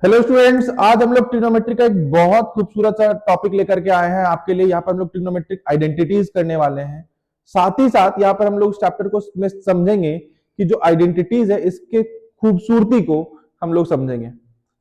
Hello students, आज हम लोग ट्रिग्नोमेट्री का एक बहुत खूबसूरत सा टॉपिक लेकर के आए हैं आपके लिए। यहाँ पर हम लोग ट्रिग्नोमेट्रिक आइडेंटिटीज करने वाले हैं। साथ ही साथ यहाँ पर हम लोग इस चैप्टर को में समझेंगे कि जो आइडेंटिटीज है इसके खूबसूरती को हम लोग समझेंगे।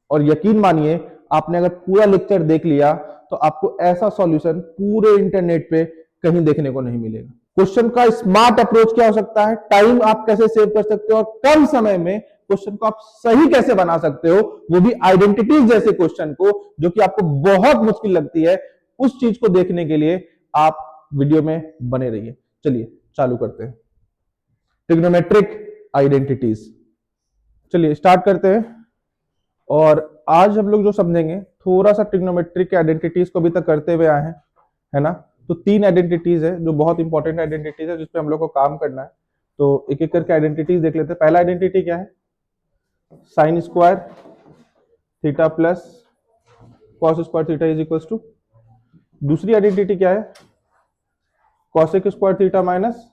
और यकीन मानिए, आपने अगर पूरा लेक्चर देख लिया तो आपको ऐसा सॉल्यूशन पूरे इंटरनेट पे कहीं देखने को नहीं मिलेगा। क्वेश्चन का स्मार्ट अप्रोच क्या हो सकता है, टाइम आप कैसे सेव कर सकते हो और कम समय में क्वेश्चन को आप सही कैसे बना सकते हो, वो भी आइडेंटिटीज जैसे क्वेश्चन को, जो कि आपको बहुत मुश्किल लगती है, उस चीज को देखने के लिए आप वीडियो में बने रहिए। चलिए चालू करते हैं ट्रिग्नोमेट्रिक आइडेंटिटीज। चलिए स्टार्ट करते हैं। और आज हम लोग जो समझेंगे, थोड़ा सा ट्रिग्नोमेट्रिक आइडेंटिटीज को अभी तक करते हुए आए हैं, है ना। तो 3 आइडेंटिटीज है जो बहुत इंपॉर्टेंट आइडेंटिटीज है, जिसपे हम लोग को काम करना है। तो एक एक करके आइडेंटिटीज देख लेते हैं। पहला आइडेंटिटी क्या है? Sine square theta plus cos square theta is equal to. दूसरी आइडेंटिटी क्या है? Cosec square theta minus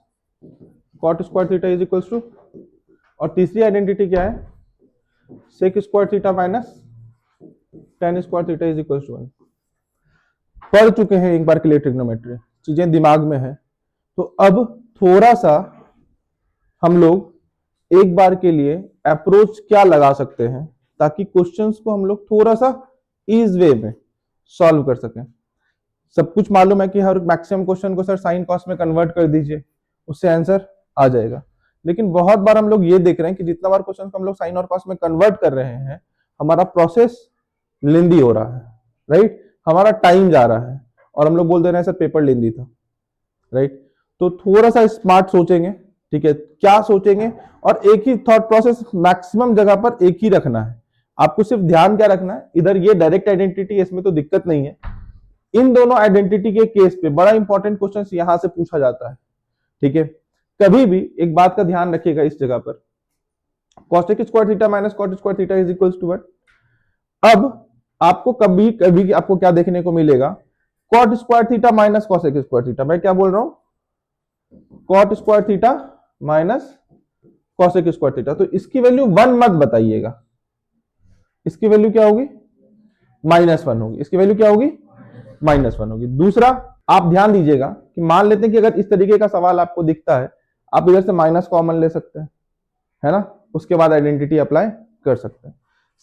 cot square theta is equal to. और तीसरी आइडेंटिटी क्या है? Sec square theta minus tan square theta is equal to 1। पढ़ चुके हैं एक बार के लिए ट्रिग्नोमेट्री, चीजें दिमाग में है। तो अब थोड़ा सा हम लोग एक बार के लिए अप्रोच क्या लगा सकते हैं ताकि क्वेश्चंस को हम लोग थोड़ा सा इज वे में सॉल्व कर सकें। सब कुछ मालूम है कि हर मैक्सिमम क्वेश्चन को सर साइन कॉस में कन्वर्ट कर दीजिए, उससे आंसर आ जाएगा। लेकिन बहुत बार हम लोग ये देख रहे हैं कि जितना बार क्वेश्चन को हम लोग साइन और कॉस में कन्वर्ट कर रहे हैं, हमारा प्रोसेस लेंदी हो रहा है, राइट। हमारा टाइम जा रहा है और हम लोग बोल दे रहे हैं सर पेपर लेंदी था, राइट। तो थोड़ा सा स्मार्ट सोचेंगे, ठीक है। क्या सोचेंगे? और एक ही थॉट प्रोसेस मैक्सिमम जगह पर एक ही रखना है। आपको सिर्फ ध्यान क्या रखना है, इधर ये डायरेक्ट आइडेंटिटी है, इसमें तो दिक्कत नहीं है। इन दोनों आइडेंटिटी के केस पे बड़ा इंपॉर्टेंट क्वेश्चन यहां से पूछा जाता है, ठीक है। कभी भी एक बात का ध्यान रखिएगा इस जगह पर, cosec square theta minus cot square theta is equal to 1। अब आपको कभी कभी आपको क्या देखने को मिलेगा? Cot square theta minus cosec square theta. मैं क्या बोल रहा हूं? Cot square theta minus cosec square theta. तो इसकी वैल्यू 1 मत बताइएगा, इसकी वैल्यू क्या होगी? -1 होगी। इसकी वैल्यू क्या होगी? -1 होगी। दूसरा, आप ध्यान दीजिएगा कि मान लेते हैं कि अगर इस तरीके का सवाल आपको दिखता है, आप इधर से माइनस कॉमन ले सकते हैं, है ना। उसके बाद आइडेंटिटी अप्लाई कर सकते हैं।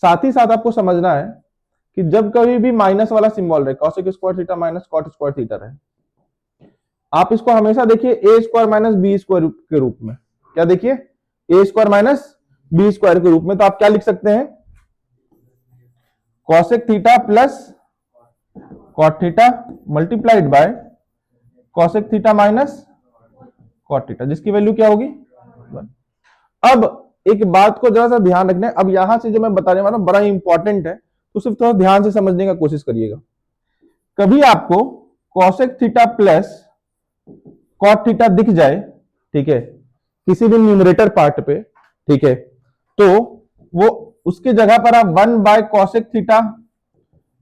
साथ ही साथ आपको समझना है कि जब कभी भी माइनस वाला सिंबल रहे, cosec square theta minus cot square theta रहे, आप इसको हमेशा देखिए A square minus B square के रूप में। क्या देखिए? A square minus B square के रूप में। तो आप क्या लिख सकते हैं? Cosec theta plus cot theta multiplied by cosec theta minus cot theta, जिसकी वैल्यू क्या होगी? 1। अब एक बात को जरा सा ध्यान रखना है, अब यहां से जो मैं बताने वाला हूं बड़ा इंपॉर्टेंट है, तो सिर्फ थोड़ा ध्यान से समझने का कोशिश करिएगा। कभी आपको cosec theta plus cot theta दिख जाए, ठीक है, किसी भी न्यूमरेटर पार्ट पे, ठीक है, तो वो उसके जगह पर आप 1 by cosec theta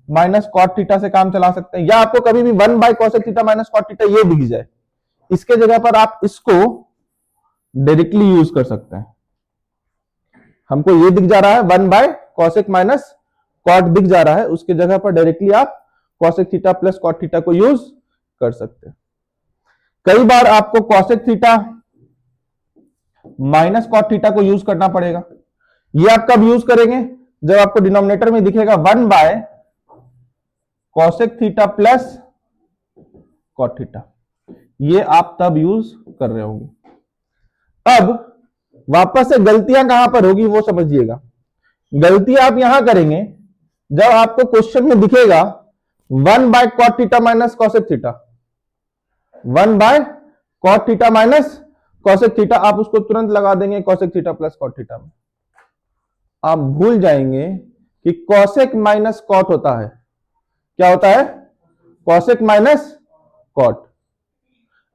minus cot theta से काम चला सकते हैं। या आपको कभी भी 1 by cosec theta minus cot theta ये दिख जाए, इसके जगह पर आप इसको डायरेक्टली यूज कर सकते हैं। हमको ये दिख जा रहा है 1 बाय कॉसेक माइनस कॉट दिख जा रहा है, उसके जगह पर डायरेक्टली आप cosec theta plus cot theta को यूज कर सकते हैं। कई बार आपको cosec theta minus cot theta को यूज करना पड़ेगा। ये आप कब यूज करेंगे? जब आपको डिनोमिनेटर में दिखेगा 1 by cosec theta plus cot theta, ये आप तब यूज कर रहे होंगे। अब वापस से गलतियां कहां पर होगी वो समझिएगा। गलती आप यहां करेंगे जब आपको क्वेश्चन में दिखेगा 1 by cot theta minus cosec theta, 1 by cot theta minus cosec theta, आप उसको तुरंत लगा देंगे cosec theta plus cot theta में। आप भूल जाएंगे कि कॉसेक माइनस कॉट होता है। क्या होता है? Cosec minus cot.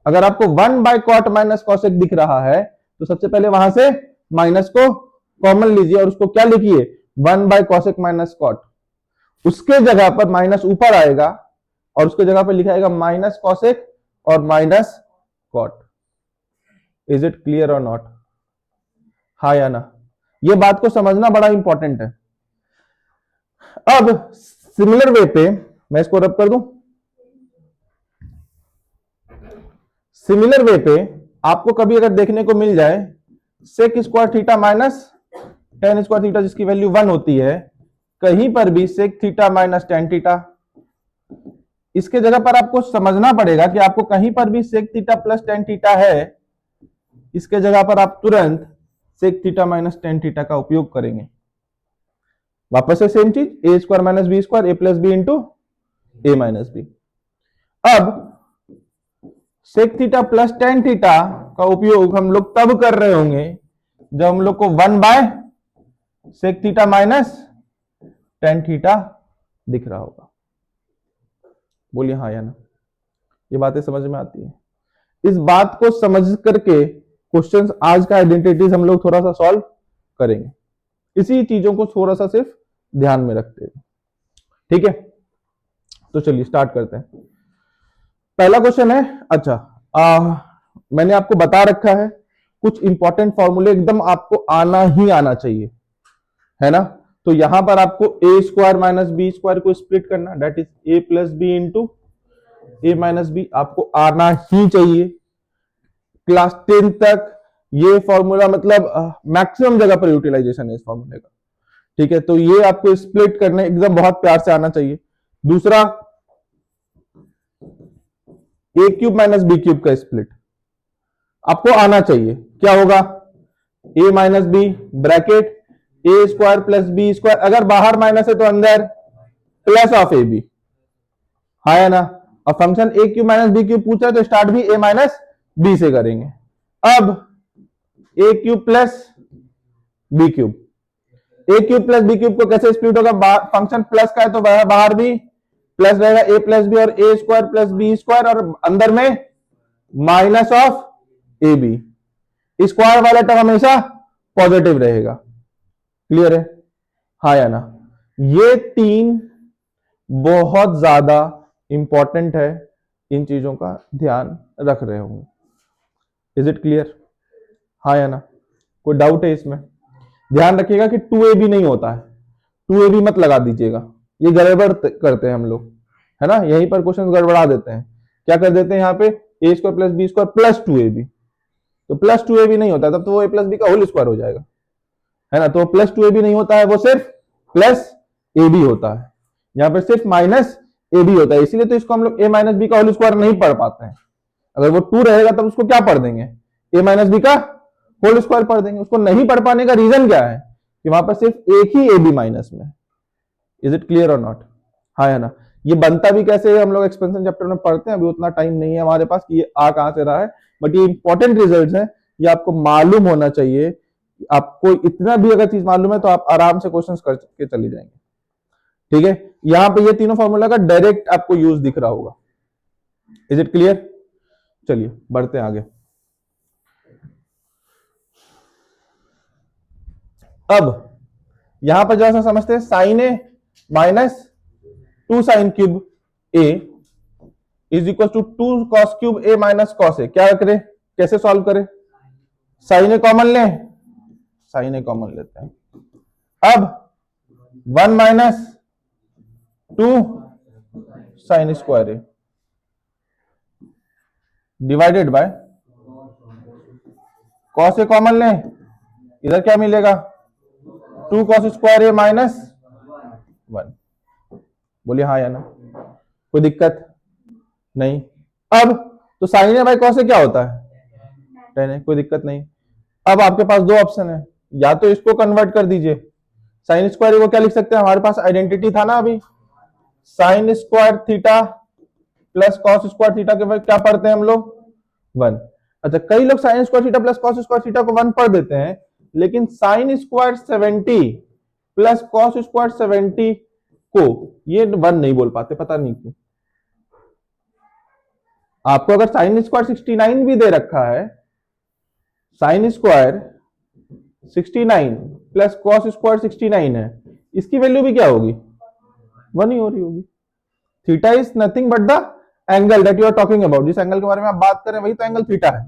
अगर आपको 1 बाय कॉट माइनस कॉसेक दिख रहा है तो सबसे पहले वहां से माइनस को कॉमन लीजिए और उसको क्या लिखिए? 1 बाय कॉसेक माइनस कॉट। उसके जगह पर माइनस ऊपर आएगा और उसके जगह पर लिखाएगा माइनस कॉसेक और minus cot. Is it clear और नॉट? हाँ या ना? ये बात को समझना बड़ा इंपॉर्टेंट है। अब सिमिलर वे पे मैं इसको रब कर दूं, सिमिलर वे पे आपको कभी अगर देखने को मिल जाए sec square theta minus tan square theta जिसकी वैल्यू 1 होती है, कहीं पर भी sec theta minus tan theta, इसके जगह पर आपको समझना पड़ेगा कि आपको कहीं पर भी sec theta plus tan theta है, इसके जगह पर आप तुरंत sec theta minus tan theta का उपयोग करेंगे। वापस से सेम चीज, A square minus B square A plus B into A minus B. अब sec theta plus tan theta का उपयोग हम लोग तब कर रहे होंगे जब हम लोग को 1 by sec theta minus tan theta दिख रहा होगा। बोलिए हाँ या ना, ये बातें समझ में आती है। इस बात को समझ करके क्वेश्चंस आज का आइडेंटिटीज हम लोग थोड़ा सा सॉल्व करेंगे, इसी चीजों को थोड़ा सा सिर्फ ध्यान में रखते हुए। ठीक है, तो चलिए स्टार्ट करते हैं। पहला क्वेश्चन है, अच्छा मैंने आपको बता रखा है कुछ इंपॉर्टेंट फॉर्मूले एकदम आपको आना ही आना चाहिए, है ना। तो यहां पर आपको A square minus B square को स्प्लिट करना, that is A plus B into A minus B, आपको आना ही चाहिए। क्लास 10 तक ये फॉर्मूला मतलब मैक्सिमम जगह पर यूटिलाइजेशन है इस फॉर्मूले का। ठीक है, तो ये आपको स्प्लिट करने एकदम बहुत प्यार से आना चाहिए। दूसरा, ए क्यूब माइनस बी क्यूब का स्प्लिट आपको आना चाहिए। क्या होगा, ए माइनस बी ब्रैकेट ए स्क्वायर प्लस बी स्क्वायर, अगर बाहर माइनस है तो अंदर प्लस ऑफ ए बी, हाँ या ना। और फंक्शन ए क्यूब माइनस बी क्यूब पूछा है तो स्टार्ट भी ए माइनस बी से करेंगे। अब ए क्यूब प्लस बी क्यूब, ए क्यूब प्लस बी क्यूब को कैसे स्प्लिट होगा, फंक्शन प्लस का है तो बाहर भी प्लस रहेगा, ए प्लस बी और A square plus B square, और अंदर में minus of A B. Square वाला टर्म हमेशा पॉजिटिव रहेगा। क्लियर है, हाँ या ना। ये तीन बहुत ज्यादा इंपॉर्टेंट है, इन चीजों का ध्यान रख रहे होंगे। इज इट क्लियर, हाँ या ना, कोई डाउट है इसमें। ध्यान रखिएगा कि 2ab नहीं होता है, 2ab मत लगा दीजिएगा, ये गड़बड़ करते हैं हम लोग, है ना। यहीं पर क्वेश्चन गड़बड़ा देते हैं। क्या कर देते हैं यहाँ पे, A square plus B square plus 2ab, तो प्लस 2ab नहीं होता, तब तो वो ए प्लस बी का होल स्क्वायर हो जाएगा, है ना। तो प्लस 2ab नहीं होता है, वो सिर्फ प्लस ab होता है। यहाँ पर सिर्फ माइनस ab होता है, इसीलिए तो इसको हम लोग a माइनस बी का होल स्क्वायर नहीं पढ़ पाते हैं। अगर वो 2 रहेगा तब उसको क्या पढ़ देंगे, a माइनस बी का होल स्क्वायर पढ़ देंगे। उसको नहीं पढ़ पाने का रीजन क्या है कि वहां पर सिर्फ एक ही ab माइनस में। इज इट क्लियर और नॉट, हाँ या ना। ये बनता भी कैसे है हम लोग एक्सपेंशन चैप्टर में पढ़ते हैं, अभी उतना टाइम नहीं है हमारे पास कि ये आ कहां से रहा है, बट ये इंपॉर्टेंट रिजल्ट्स हैं, ये आपको मालूम होना चाहिए। आपको इतना भी अगर चीज मालूम है तो आप आराम से क्वेश्चंस करके चले जाएंगे। ठीक है, यहां पे ये तीनों फॉर्मूला का डायरेक्ट आपको यूज दिख रहा होगा। इज इट क्लियर, चलिए बढ़ते हैं आगे। अब यहां पर जैसा समझते हैं, sine A minus 2 sine cube A is equal to 2 cos cube A minus cos A. क्या करें, कैसे सॉल्व करें, साइन ए कॉमन लें, साइन ए कॉमन लेते हैं। अब 1 minus 2 sine square A divided by cos A common लें, इधर क्या मिलेगा, 2 कॉस स्क्वायर ए माइनस 1। बोलिए हाँ या ना, कोई दिक्कत नहीं। अब तो sine a by cos A क्या होता है, टेन ए, कोई दिक्कत नहीं। अब आपके पास दो ऑप्शन है, या तो इसको कन्वर्ट कर दीजिए, साइन स्क्वायर को क्या लिख सकते हैं, हमारे पास आइडेंटिटी था ना अभी, sign square theta plus cos square theta के बाद क्या पढ़ते हैं हम लोग, 1। अच्छा, कई लोग sign square theta plus cos square theta को 1 पढ़ देते हैं, लेकिन sine square 70 plus cos square 70 को ये 1 नहीं बोल पाते, पता नहीं क्यों। आपको अगर साइन स्क्वायर 69 भी दे रखा है, sine square 69 plus cos square 69 है, इसकी वैल्यू भी क्या होगी, 1 ही हो रही होगी। Theta is nothing but the angle that you are talking about, जिस एंगल के बारे में आप बात करें वही तो एंगल थीटा है,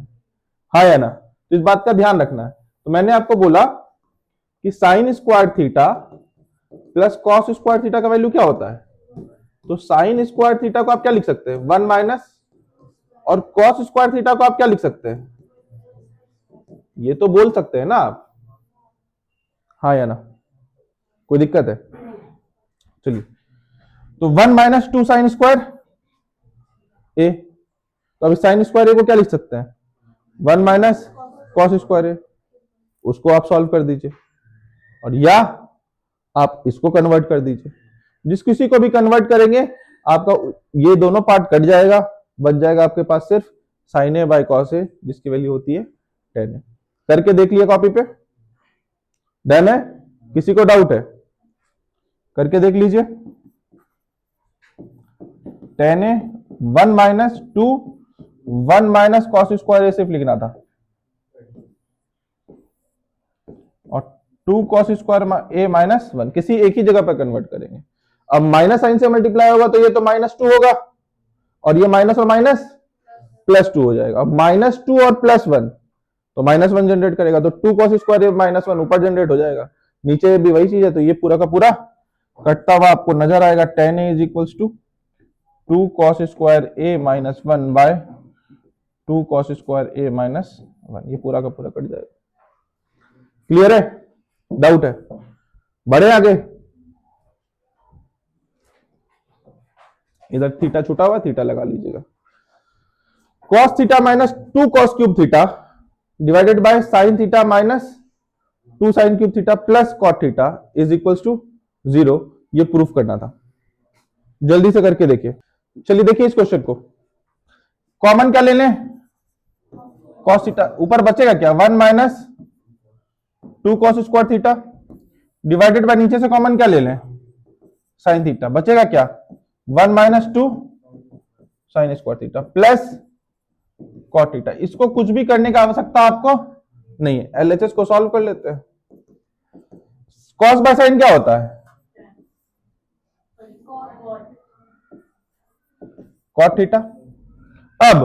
हाँ या ना। तो इस बात का ध्यान रखना है। तो मैंने आपको बोला कि sign square theta plus cos square theta का वैल्यू क्या होता है? तो साइन स्क्वायर थीटा को आप क्या लिख सकते हैं? 1 माइनस, और कॉस स्क्वायर थीटा को आप क्या लिख सकते हैं? ये तो बोल सकते हैं ना आप, हाँ या ना? कोई दिक्कत है? चलिए, तो 1 माइनस 2 साइन स्क्वायर ए, तो अब साइन स्क्वायर ए को क्या लिख सकते हैं? 1 माइनस कॉस स्क्वायर ए, उसको आप सॉल्व कर दीजिए, और या आप इसको कन्वर्ट कर दीजिए। जिस किसी को भी कन्वर्ट करेंगे आपका ये दोनों पार्ट कट जाएगा, बच जाएगा आपके पास सिर्फ साइन ए बाय कॉस ए, जिसकी वैल्यू होती है 10 ए। करके देख लिया कॉपी पे, डन है? किसी को डाउट है? करके देख लीजिए। 10 ए 1 माइनस 2 1 माइनस कॉस स्क्वायर ए सिर्फ लिखना था, और 2 कॉस स्क्वायर ए माइनस 1 किसी एक ही जगह पर कन्वर्ट करेंगे। अब माइनस साइन से मल्टीप्लाई होगा तो ये तो -2 होगा, और ये माइनस और माइनस +2 हो जाएगा। अब -2 और +1 तो -1 जनरेट करेगा, तो 2 कॉस स्क्वायर ए -1 ऊपर जनरेट हो जाएगा, नीचे भी वही चीज है, तो ये पूरा का पूरा कटता हुआ आपको नजर आएगा। 10a is equals to 2 cos square A -1 by 2 cos square A -1, ये पूरा का पूरा कट जाएगा। क्लियर है? डाउट है? बढ़े आगे। इधर थीटा छूटा हुआ, थीटा लगा लीजिएगा। cos theta minus 2 cos cube theta divided by sine theta minus 2 sine cube theta plus cot theta is equals to 0, ये प्रूफ करना था। जल्दी से करके देखिए। चलिए देखिए इस क्वेश्चन को, कॉमन क्या ले लें? cos थीटा, ऊपर बचेगा क्या? 1 minus 2 cos square theta divided bye, नीचे से कॉमन क्या ले लें? साइन थीटा, बचेगा क्या? 1 minus 2 sine square theta plus cot theta. इसको कुछ भी करने की आवश्यकता आपको नहीं है, एलएचएस को सॉल्व कर लेते हैं। कॉस बाय साइन क्या होता है? Cot theta. अब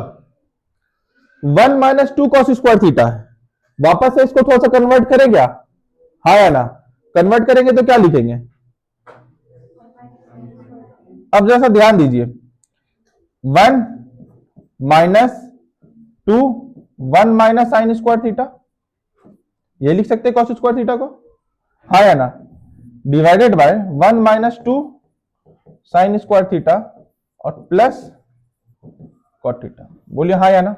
1 माइनस 2 कॉस स्क्वायर थीटा है, वापस से इसको थोड़ा सा कन्वर्ट करें क्या? हाँ या ना? कन्वर्ट करेंगे तो क्या लिखेंगे? अब जरा सा ध्यान दीजिए, 1 minus 2 1 minus sign square theta, ये लिख सकते हैं कॉस स्क्वायर थीटा को, हाँ या ना? Divided by 1 minus 2 sine square theta और प्लस कॉट थीटा। बोलिए हाँ या ना?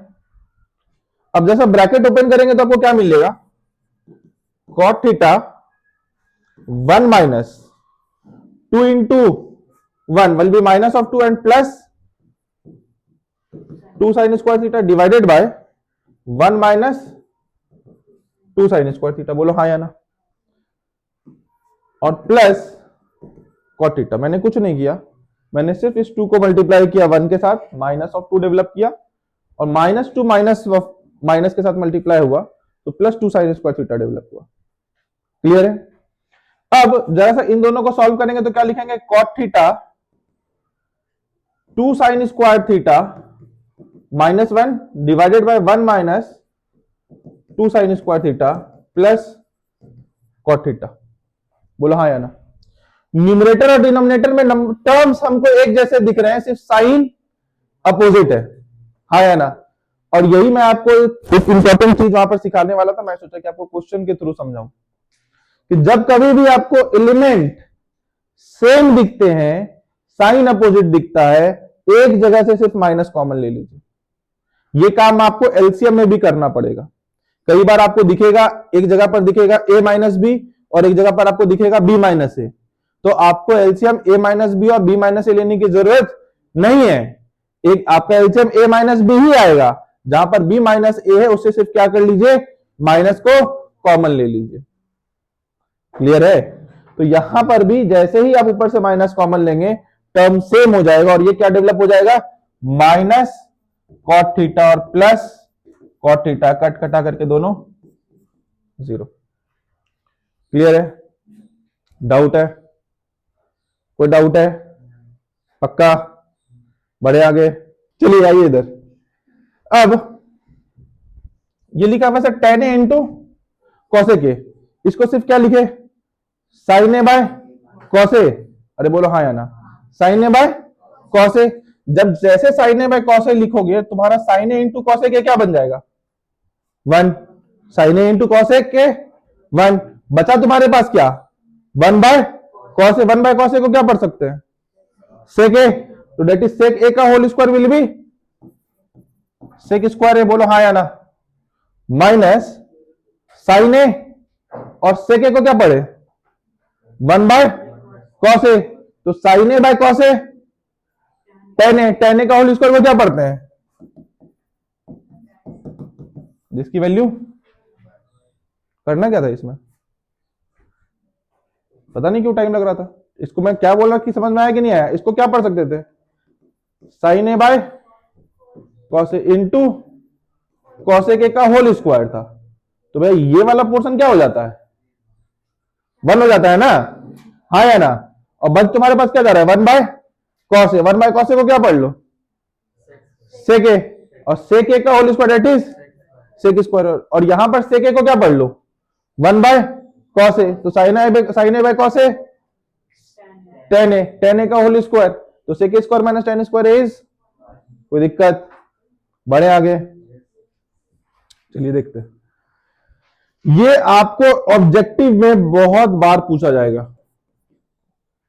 अब जैसा ब्रैकेट ओपन करेंगे तो आपको क्या मिलेगा? Cot theta 1 minus 2 into 1 will be minus of 2 and plus 2 sine square theta divided by 1 minus 2 sine square theta. बोलो हाँ या ना? और प्लस कॉट थीटा, मैंने कुछ नहीं किया, मैंने सिर्फ इस 2 को मल्टीप्लाई किया 1 के साथ, माइनस ऑफ 2 डेवलप किया, और -2 माइनस के साथ मल्टीप्लाई हुआ तो +2 साइन स्क्वायर थीटा डेवलप हुआ। क्लियर है? अब जरा सा इन दोनों को सॉल्व करेंगे तो क्या लिखेंगे? Cot theta 2 sine square theta -1 divided by 1 minus 2 sine square theta plus cot theta. बोलो हाँ या ना? न्यूमरेटर और डिनोमिनेटर में टर्म्स हमको एक जैसे दिख रहे हैं, सिर्फ साइन अपोजिट है, हाँ या ना? और यही मैं आपको एक इंपॉर्टेंट चीज वहां पर सिखाने वाला था, मैं सोचा कि आपको क्वेश्चन के थ्रू समझाऊं कि जब कभी भी आपको एलिमेंट सेम दिखते हैं, साइन अपोजिट दिखता है, एक जगह से सिर्फ माइनस कॉमन ले लीजिए। ये काम आपको एलसीएम में भी करना पड़ेगा। कई बार आपको दिखेगा, एक जगह पर दिखेगा a माइनस बी और एक जगह पर आपको दिखेगा b माइनस ए, तो आपको एलसीएम a माइनस बी और b माइनस ए लेने की जरूरत नहीं है। एक आपका एलसीएम a माइनस बी ही आएगा, जहां पर b माइनस ए है उससे सिर्फ क्या कर लीजिए? माइनस को कॉमन ले लीजिए। क्लियर है? तो यहां पर भी जैसे ही आप ऊपर से माइनस कॉमन लेंगे, टर्म सेम हो जाएगा, और ये क्या डेवलप हो जाएगा? माइनस कॉट थीटा और प्लस कॉट थीटा, कट कटा करके दोनों 0। क्लियर है? डाउट है? कोई डाउट है? पक्का? बढ़े आगे। चलिए आइए इधर। अब ये लिखा हुआ sir tan a into cosec a, इसको सिर्फ क्या लिखे? Sine a by cos a, अरे बोलो हाँ या ना, sine a by cos a. जब जैसे sine a by cos a लिखोगे तुम्हारा sine a into cos a के क्या बन जाएगा 1, sine a into cos a के 1, बचा तुम्हारे पास क्या 1 by cos a. 1 by cos a को क्या पढ़ सकते हैं सेक ए, तो डेट इज सेक ए का whole square will be sec square a, बोलो हाँ या ना, माइनस साइन ए और सेक ए को क्या पढ़े 1 बाय कॉस ए, तो sine a by cos a tan a, tan a का होल स्क्वायर को क्या पढ़ते हैं जिसकी वैल्यू, करना क्या था इसमें, पता नहीं क्यों टाइम लग रहा था। इसको मैं क्या बोल रहा कि समझ में आया कि नहीं आया, इसको क्या पढ़ सकते थे sine a by cos a into cos a के का होल स्क्वायर था, तो भाई ये वाला पोर्शन क्या हो जाता है 1 हो जाता है ना, हाँ या ना। और बस तुम्हारे पास क्या जा रहा है 1 by cos a, 1 by cos a को क्या पढ़ लो सेक ए, और सेक ए का whole square that is sec square, और यहां पर सेक ए को क्या पढ़ लो 1 बाय कॉस ए, तो sine a by cos a tan a, tan a का होल स्क्वायर, तो sec square minus tan square is, कोई दिक्कत, बढ़े आगे, चलिए देखते हैं। ये आपको ऑब्जेक्टिव में बहुत बार पूछा जाएगा,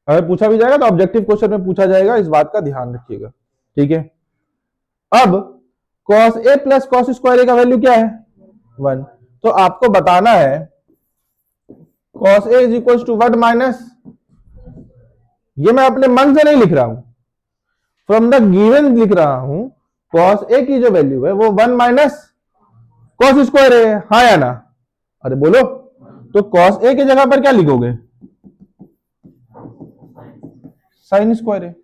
अगर पूछा भी जाएगा तो ऑब्जेक्टिव क्वेश्चन में पूछा जाएगा, इस बात का ध्यान रखिएगा, ठीक है। अब cos a plus cos square a का वैल्यू क्या है 1, तो आपको बताना है cos a is equal to 1 minus, ये मैं अपने मन से नहीं लिख रहा हूं, फ्रॉम द गिवन लिख रहा हूं, cos a की जो वैल्यू है वो 1 माइनस कॉस स्क्वायर है, हाँ या ना, अरे बोलो, तो cos a की जगह पर क्या लिखोगे साइन स्क्वायर है,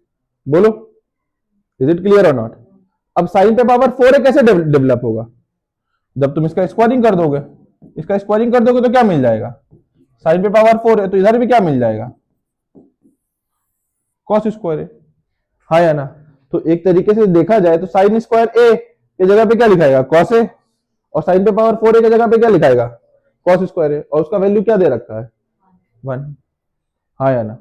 बोलो इज इट क्लियर और नॉट। अब साइन पे पावर 4 कैसे डेवलप होगा, जब तुम इसका स्क्वायरिंग कर दोगे, इसका स्क्वायरिंग कर दोगे तो क्या मिल जाएगा साइन पे पावर 4 है, तो इधर भी क्या मिल जाएगा कॉस स्क्वायर है, हाँ या ना। तो एक तरीके से देखा जाए तो साइन स्क्वायर ए की जगह पे क्या लिखाएगा कॉस ए, और साइन पे पावर 4 की जगह पे क्या लिखाएगा कॉस स्क्वायर है, और उसका वैल्यू क्या दे रखा है 1, हाँ या ना।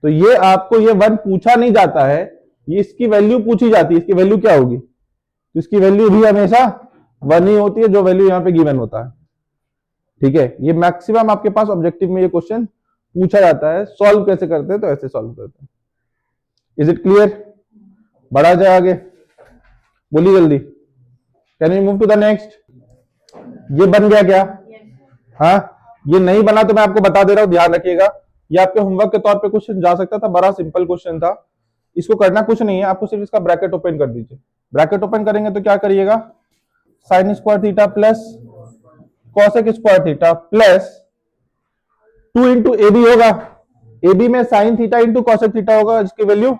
तो ये आपको ये 1 पूछा नहीं जाता है, ये इसकी वैल्यू पूछी जाती है, इसकी वैल्यू क्या होगी, तो इसकी वैल्यू भी हमेशा 1 ही होती है, जो वैल्यू यहां पे गिवन होता है, ठीक है। ये मैक्सिमम आपके पास ऑब्जेक्टिव में ये क्वेश्चन पूछा जाता है, सॉल्व कैसे करते हैं तो ऐसे सॉल्व करते हैं। इज इट क्लियर, बढ़ा जाए आगे, बोलिए जल्दी, can we move to the next. ये बन गया क्या, हाँ, ये नहीं बना तो मैं आपको बता दे रहा हूं, ध्यान रखिएगा, ये आपके होमवर्क के तौर पे क्वेश्चन जा सकता था, बड़ा सिंपल क्वेश्चन था, इसको करना कुछ नहीं है, आपको सिर्फ इसका ब्रैकेट ओपन कर दीजिए, ब्रैकेट ओपन करेंगे तो क्या करिएगा sine square theta plus cosec square theta plus 2 into A B होगा, ए बी में sine theta into cosec theta होगा, जिसकी वैल्यू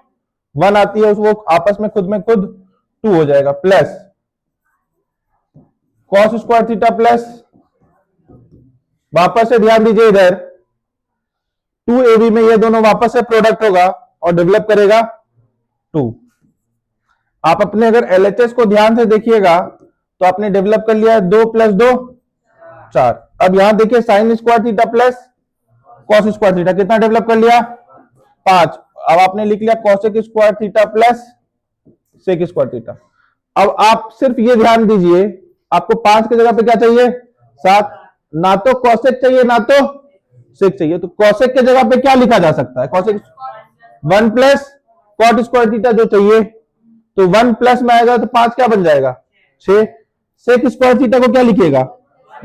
1 आती है, वो आपस में खुद 2 हो जाएगा, plus cos square theta plus, वापस से ध्यान दीजिए इधर 2ab में ये दोनों वापस से प्रोडक्ट होगा और डेवलप करेगा 2। आप अपने अगर LHS को ध्यान से देखिएगा तो आपने डेवलप कर लिया 2 + 2 4। अब यहां देखिए sine square theta plus cos square theta कितना डेवलप कर लिया 5। अब आपने लिख लिया cosec square theta plus sec square theta. अब आप सिर्फ ये ध्यान दीजिए, आपको 5 की जगह पे क्या चाहिए 7, ना तो कॉसेक चाहिए ना तो सेक चाहिए, तो कॉसेक की जगह पे क्या लिखा जा सकता है cosec 1 plus cot square theta जो चाहिए, तो 1 प्लस में आएगा तो 5 क्या बन जाएगा 6। सेक स्क्वायर थीटा को क्या लिखिएगा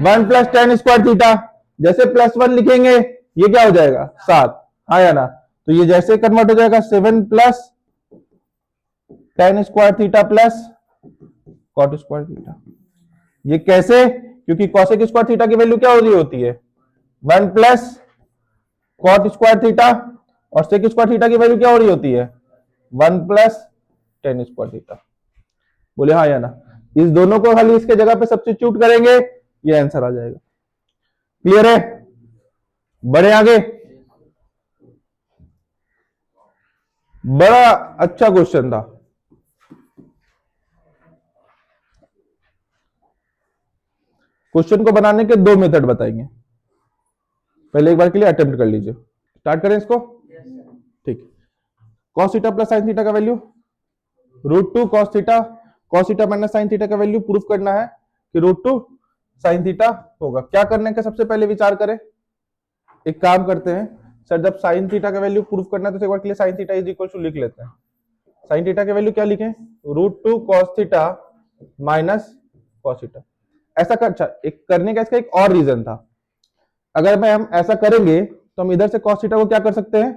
1 प्लस टेन स्क्वायर थीटा, जैसे +1 लिखेंगे ये क्या हो जाएगा 7, हाँ या ना। तो ये जैसे कन्वर्ट हो जाएगा 7 plus tan square theta plus cot square theta. ये कैसे, क्योंकि कॉसेक स्क्वायर थीटा की वैल्यू क्या हो रही होती है 1 प्लस कॉट स्क्वायर थीटा, और सेक स्क्वायर थीटा की वैल्यू क्या हो रही होती है 1 प्लस टेन स्क्वायर थीटा। बोले हाँ या ना। इस दोनों को खाली इसके जगह पे सब्स्टिट्यूट करेंगे ये आंसर आ जाएगा। क्लियर है, बढ़े आगे। बड़ा अच्छा क्वेश्चन था। क्वेश्चन को बनाने के 2 मेथड बताएंगे, पहले एक बार के लिए अटेम्प्ट कर लीजिए। स्टार्ट करें इसको। cos theta plus sin theta का value √2 cos theta minus sin theta का वैल्यू प्रूफ करना है कि √2 sin थीटा होगा। क्या करने का सबसे पहले विचार करें, एक काम करते हैं सर, जब sin थीटा का वैल्यू प्रूफ करना है तो एक बार के लिए sin theta is equal to लिख लेते हैं। sin थीटा का वैल्यू क्या लिखें, √2 cos theta minus cos theta. ऐसा कर, अच्छा एक करने का इसका एक और रीजन था, अगर मैं हम ऐसा करेंगे तो हम इधर से cos थीटा को क्या कर सकते हैं,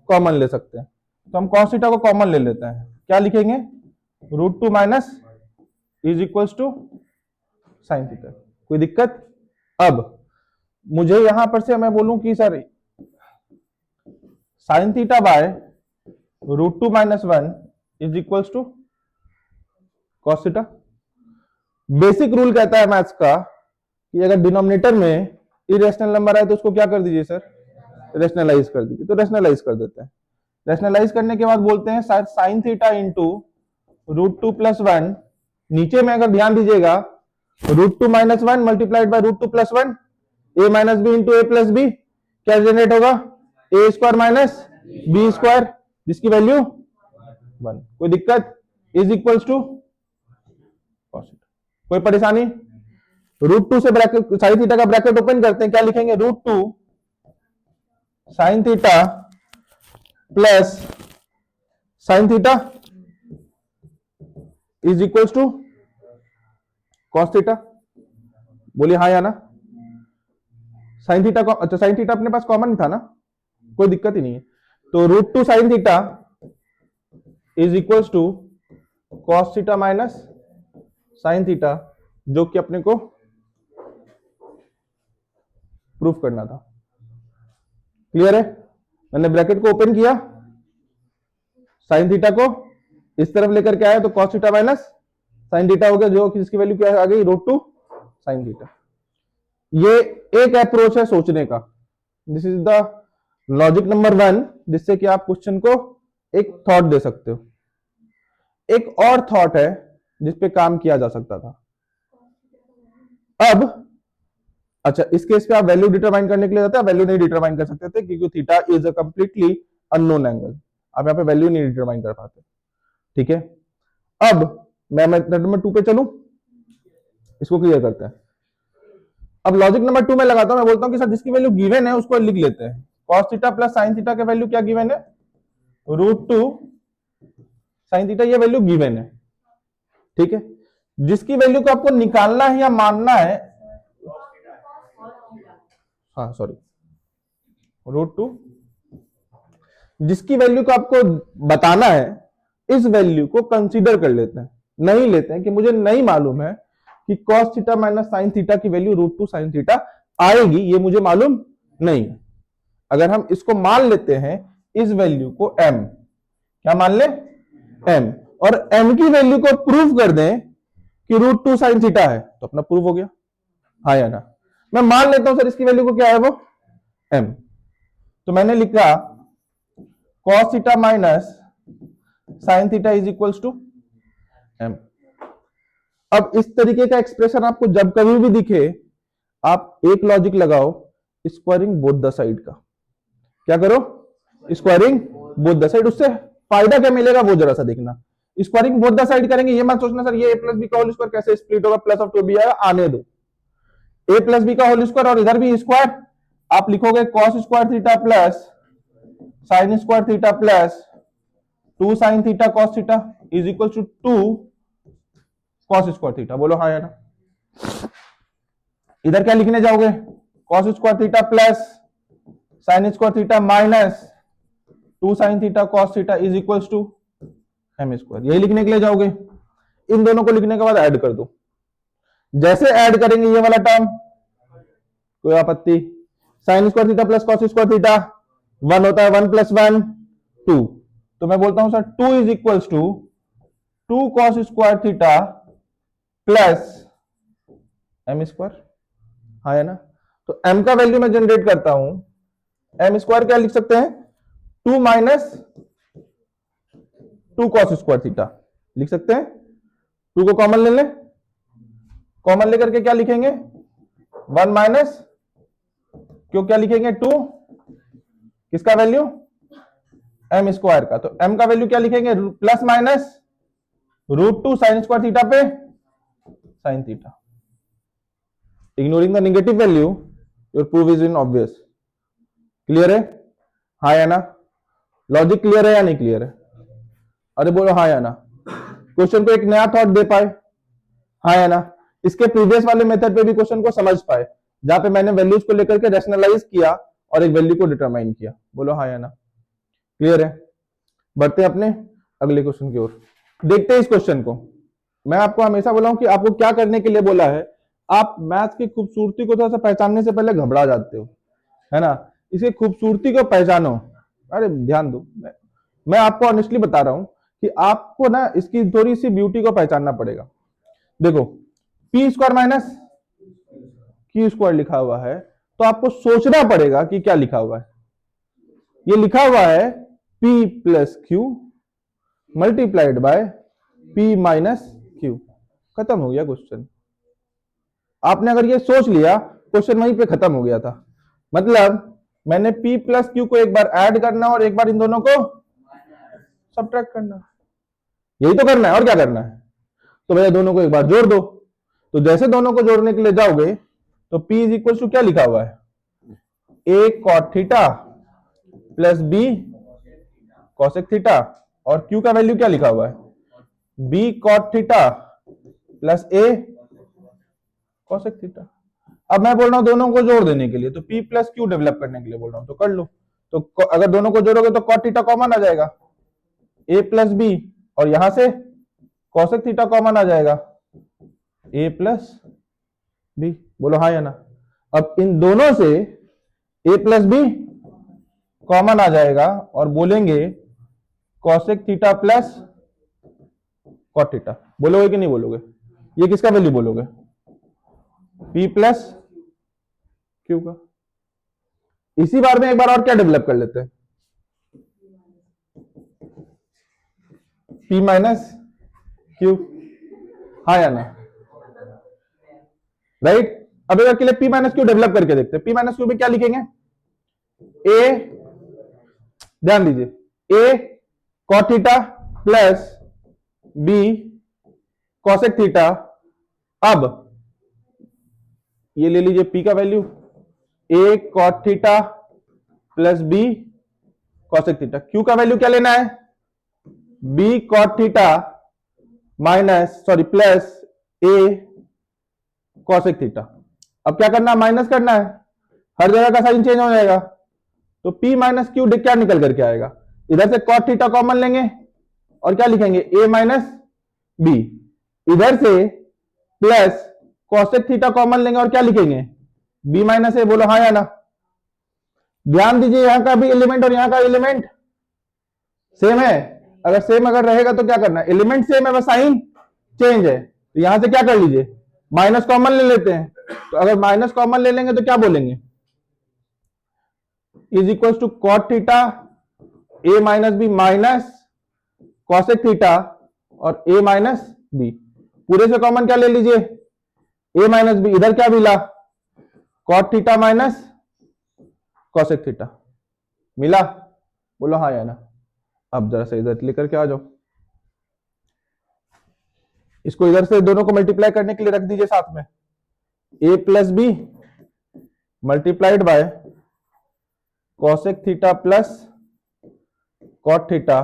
कॉमन ले सकते हैं। तो हम cos थीटा को कॉमन ले लेते हैं, क्या लिखेंगे, √2 minus is equals to sin theta. कोई दिक्कत? अब मुझे यहां पर से मैं बोलूं कि sir sin theta by √2 minus 1 is equals to cos theta. Basic rule कहता है मैथ्स का कि अगर डिनोमिनेटर में इरेशनल नंबर आए तो उसको क्या कर दीजिए सर, रेशनलाइज कर दीजिए। तो रेशनलाइज कर देते हैं। रेशनलाइज करने के बाद बोलते हैं sin थीटा इंटू √2 प्लस 1, नीचे में अगर ध्यान दीजिएगा √2 minus 1 multiplied by √2 plus 1, a minus B into A plus B, क्या जनरेट होगा, A square minus B square, जिसकी वैल्यू 1। कोई दिक्कत? Is equals to cos theta. कोई परेशानी? √2 से ब्रैकेट sin थीटा का ब्रैकेट ओपन करते हैं, क्या लिखेंगे, √2 sin theta plus sin theta is equals to cos theta. बोलिए हाँ या ना। sin थीटा को, अच्छा sin थीटा अपने पास कॉमन ही था ना, कोई दिक्कत ही नहीं है। तो √2 sin theta is equals to cos theta minus sin theta, जो कि अपने को प्रूफ करना था। क्लियर है? मैंने ब्रैकेट को ओपन किया, sin थीटा को इस तरफ लेकर के आया तो cos theta minus sin theta हो गया, जो कि इसकी वैल्यू क्या आ गई, √2 sin थीटा। ये एक अप्रोच है सोचने का, this is the logic number 1, जिससे कि आप क्वेश्चन को एक थॉट दे सकते हो। एक और थॉट है जिसपे काम किया जा सकता था। अब अच्छा, इस केस पे आप वैल्यू डिटरमाइन करने के लिए जाते हैं, वैल्यू नहीं डिटरमाइन कर सकते थे क्योंकि theta is a completely unknown angle, आप यहाँ पे वैल्यू नहीं डिटरमाइन कर पाते। ठीक है, अब मैं मेथड नंबर 2 पे चलूं, इसको क्लियर करते हैं। अब लॉजिक नंबर 2 में लगाता हूं, मैं बोलता हूं कि सर जिसकी वैल्यू गिवन है उसको लिख लेते हैं। cos theta plus sin theta के वैल्यू क्या गिवन है, √2 sin थीटा, ये वैल्यू गिवन है। ठीक है, जिसकी वैल्यू को आपको निकालना है या मानना है, हाँ सॉरी, √2, जिसकी वैल्यू को आपको बताना है, इस वैल्यू को कंसीडर कर लेते हैं। नहीं लेते हैं कि मुझे नहीं मालूम है कि cos theta minus sin theta की वैल्यू √2 sin थीटा आएगी, ये मुझे मालूम नहीं है। अगर हम इसको मान लेते हैं, इस वैल्यू को m, क्या मान ले, m, और m की वैल्यू को प्रूफ कर दें कि √2 sin थीटा है, तो अपना प्रूफ हो गया, हाँ या ना। मैं मान लेता हूं सर इसकी वैल्यू को क्या है, वो m, तो मैंने लिखा cos theta minus sin theta is equals to m। अब इस तरीके का एक्सप्रेशन आपको जब कभी भी दिखे, आप एक लॉजिक लगाओ, स्क्वायरिंग बोथ द साइड का। क्या करो, स्क्वायरिंग बोथ द साइड। उससे फायदा क्या मिलेगा वो जरा सा देखना। स्क्वायरिंग बोथ द साइड करेंगे, ये मत सोचना सर ये a प्लस बी का होल स्क्वायर कैसे स्प्लिट होगा, प्लस ऑफ 2b आएगा, आने दो। a प्लस बी का होल स्क्वायर और इधर भी स्क्वायर, आप लिखोगे cos square theta plus sin square theta plus 2 sin theta cos theta is equal to 2 cos square theta. बोलो हाँ या ना। इधर क्या लिखने जाओगे, cos square theta plus sin square theta minus 2 sin theta cos theta is equals to m square. यही लिखने के लिए जाओगे। इन दोनों को लिखने के बाद ऐड कर दो। जैसे ऐड करेंगे ये वाला टर्म, कोई आपत्ति, sin square theta plus cos square theta 1 होता है, 1 प्लस 1 2, तो मैं बोलता हूं sir 2 is equals to 2 cos square theta plus m square, हाँ है ना। तो m का वैल्यू मैं जनरेट करता हूं, m स्क्वायर क्या लिख सकते हैं, 2 माइनस 2 cos स्क्वायर थीटा लिख सकते हैं। 2 को कॉमन ले लें, कॉमन लेकर के क्या लिखेंगे, 1 माइनस, क्यों क्या लिखेंगे 2, किसका वैल्यू एम स्क्वायर का, तो एम का वैल्यू क्या लिखेंगे, plus minus √2 sine square theta पे sine theta. Ignoring the negative value your proof is in obvious. Clear है? हाँ या ना? लॉजिक क्लियर है या नहीं क्लियर है? अरे बोलो हाँ या ना। क्वेश्चन को एक नया थॉट दे पाए, हाँ या ना? इसके प्रीवियस वाले मेथड पे भी क्वेश्चन को समझ पाए, जहां पे मैंने वैल्यूज को लेकर के रैशनलाइज किया और एक वैल्यू को डिटरमाइन किया। बोलो हाँ या ना? क्लियर है? बढ़ते हैं अपने अगले क्वेश्चन की ओर। देखते हैं इस क्वेश्चन को। मैं आपको हमेशा बोला हूं कि आपको क्या करने के लिए बोला है, आप मैथ्स की खूबसूरती को थोड़ा सा पहचानने से पहले घबरा जाते हो, है ना? इसकी खूबसूरती को पहचानो। अरे ध्यान दो, मैं आपको ऑनेस्टली बता रहा हूं कि आपको ना इसकी थोड़ी सी ब्यूटी को पहचानना पड़ेगा। देखो, P square minus Q square लिखा हुआ है, तो आपको सोचना पड़ेगा कि क्या लिखा हुआ है। ये लिखा हुआ है P plus Q multiplied by P minus Q. खत्म हो गया क्वेश्चन। आपने अगर ये सोच लिया, क्वेश्चन वहीं पे खत्म हो गया था। मतलब मैंने P प्लस क्यू को एक बार ऐड करना और एक बार इन दोनों को सब्ट्रैक्ट करना, यही तो करना है, और क्या करना है? तो भैया दोनों को एक बार जोड़ दो। तो जैसे दोनों को जोड़ने के लिए जाओगे तो P इज इक्वल टू क्या लिखा हुआ है, A cot theta plus B cosec theta, और Q का वैल्यू क्या लिखा हुआ है, B cot theta plus A cosec theta. अब मैं बोल रहा हूं दोनों को जोड़ देने के लिए, तो P प्लस Q डेवलप करने के लिए बोल रहा हूं, तो कर लो। तो अगर दोनों को जोड़ोगे तो cot थीटा कॉमन आ जाएगा, A प्लस B, और यहां से cosec थीटा कॉमन आ जाएगा, A प्लस B। बोलो हाँ या ना? अब इन दोनों से A प्लस B कॉमन आ जाएगा और बोलेंगे cosec theta plus cot theta. बोलोगे कि नहीं बोलोगे? ये किसका वैल्यू बोलोगे, P प्लस Q का। इसी बार में एक बार और क्या डेवलप कर लेते हैं, P माइनस Q। हाँ या ना? राइट? अब एक के लिए P माइनस Q डेवलप करके देखते हैं। P माइनस Q में क्या लिखेंगे, A, ध्यान दीजिए, A cot theta plus B cosec theta. अब ये ले लीजिए P का value, A cot theta plus B cosec theta. Q का वैल्यू क्या लेना है, B cot theta minus plus A cosec theta. अब क्या करना है, माइनस करना है, हर जगह का साइन चेंज हो जाएगा। तो P माइनस क्यू क्या निकल करके आएगा, इधर से cot थीटा कॉमन लेंगे और क्या लिखेंगे, A माइनस B, इधर से प्लस cosec थीटा कॉमन लेंगे और क्या लिखेंगे, B माइनस A। बोलो हाँ या ना? ध्यान दीजिए, यहां का भी एलिमेंट और यहां का एलिमेंट सेम है। अगर सेम अगर रहेगा तो क्या करना है, एलिमेंट सेम है बस साइन चेंज है, तो यहां से क्या कर लीजिए, माइनस कॉमन ले लेते हैं। तो अगर माइनस कॉमन ले लेंगे तो क्या बोलेंगे, is equal to cot theta A minus B minus cosec theta और A माइनस बी। पूरे से कॉमन क्या ले लीजिए, A माइनस बी, इधर क्या मिला, cot theta minus cosec theta मिला। बोलो हाँ या ना? अब जरा से इधर लेकर के आ जाओ, इसको इधर से दोनों को मल्टीप्लाई करने के लिए रख दीजिए साथ में, A plus B multiplied by cosec theta plus cot theta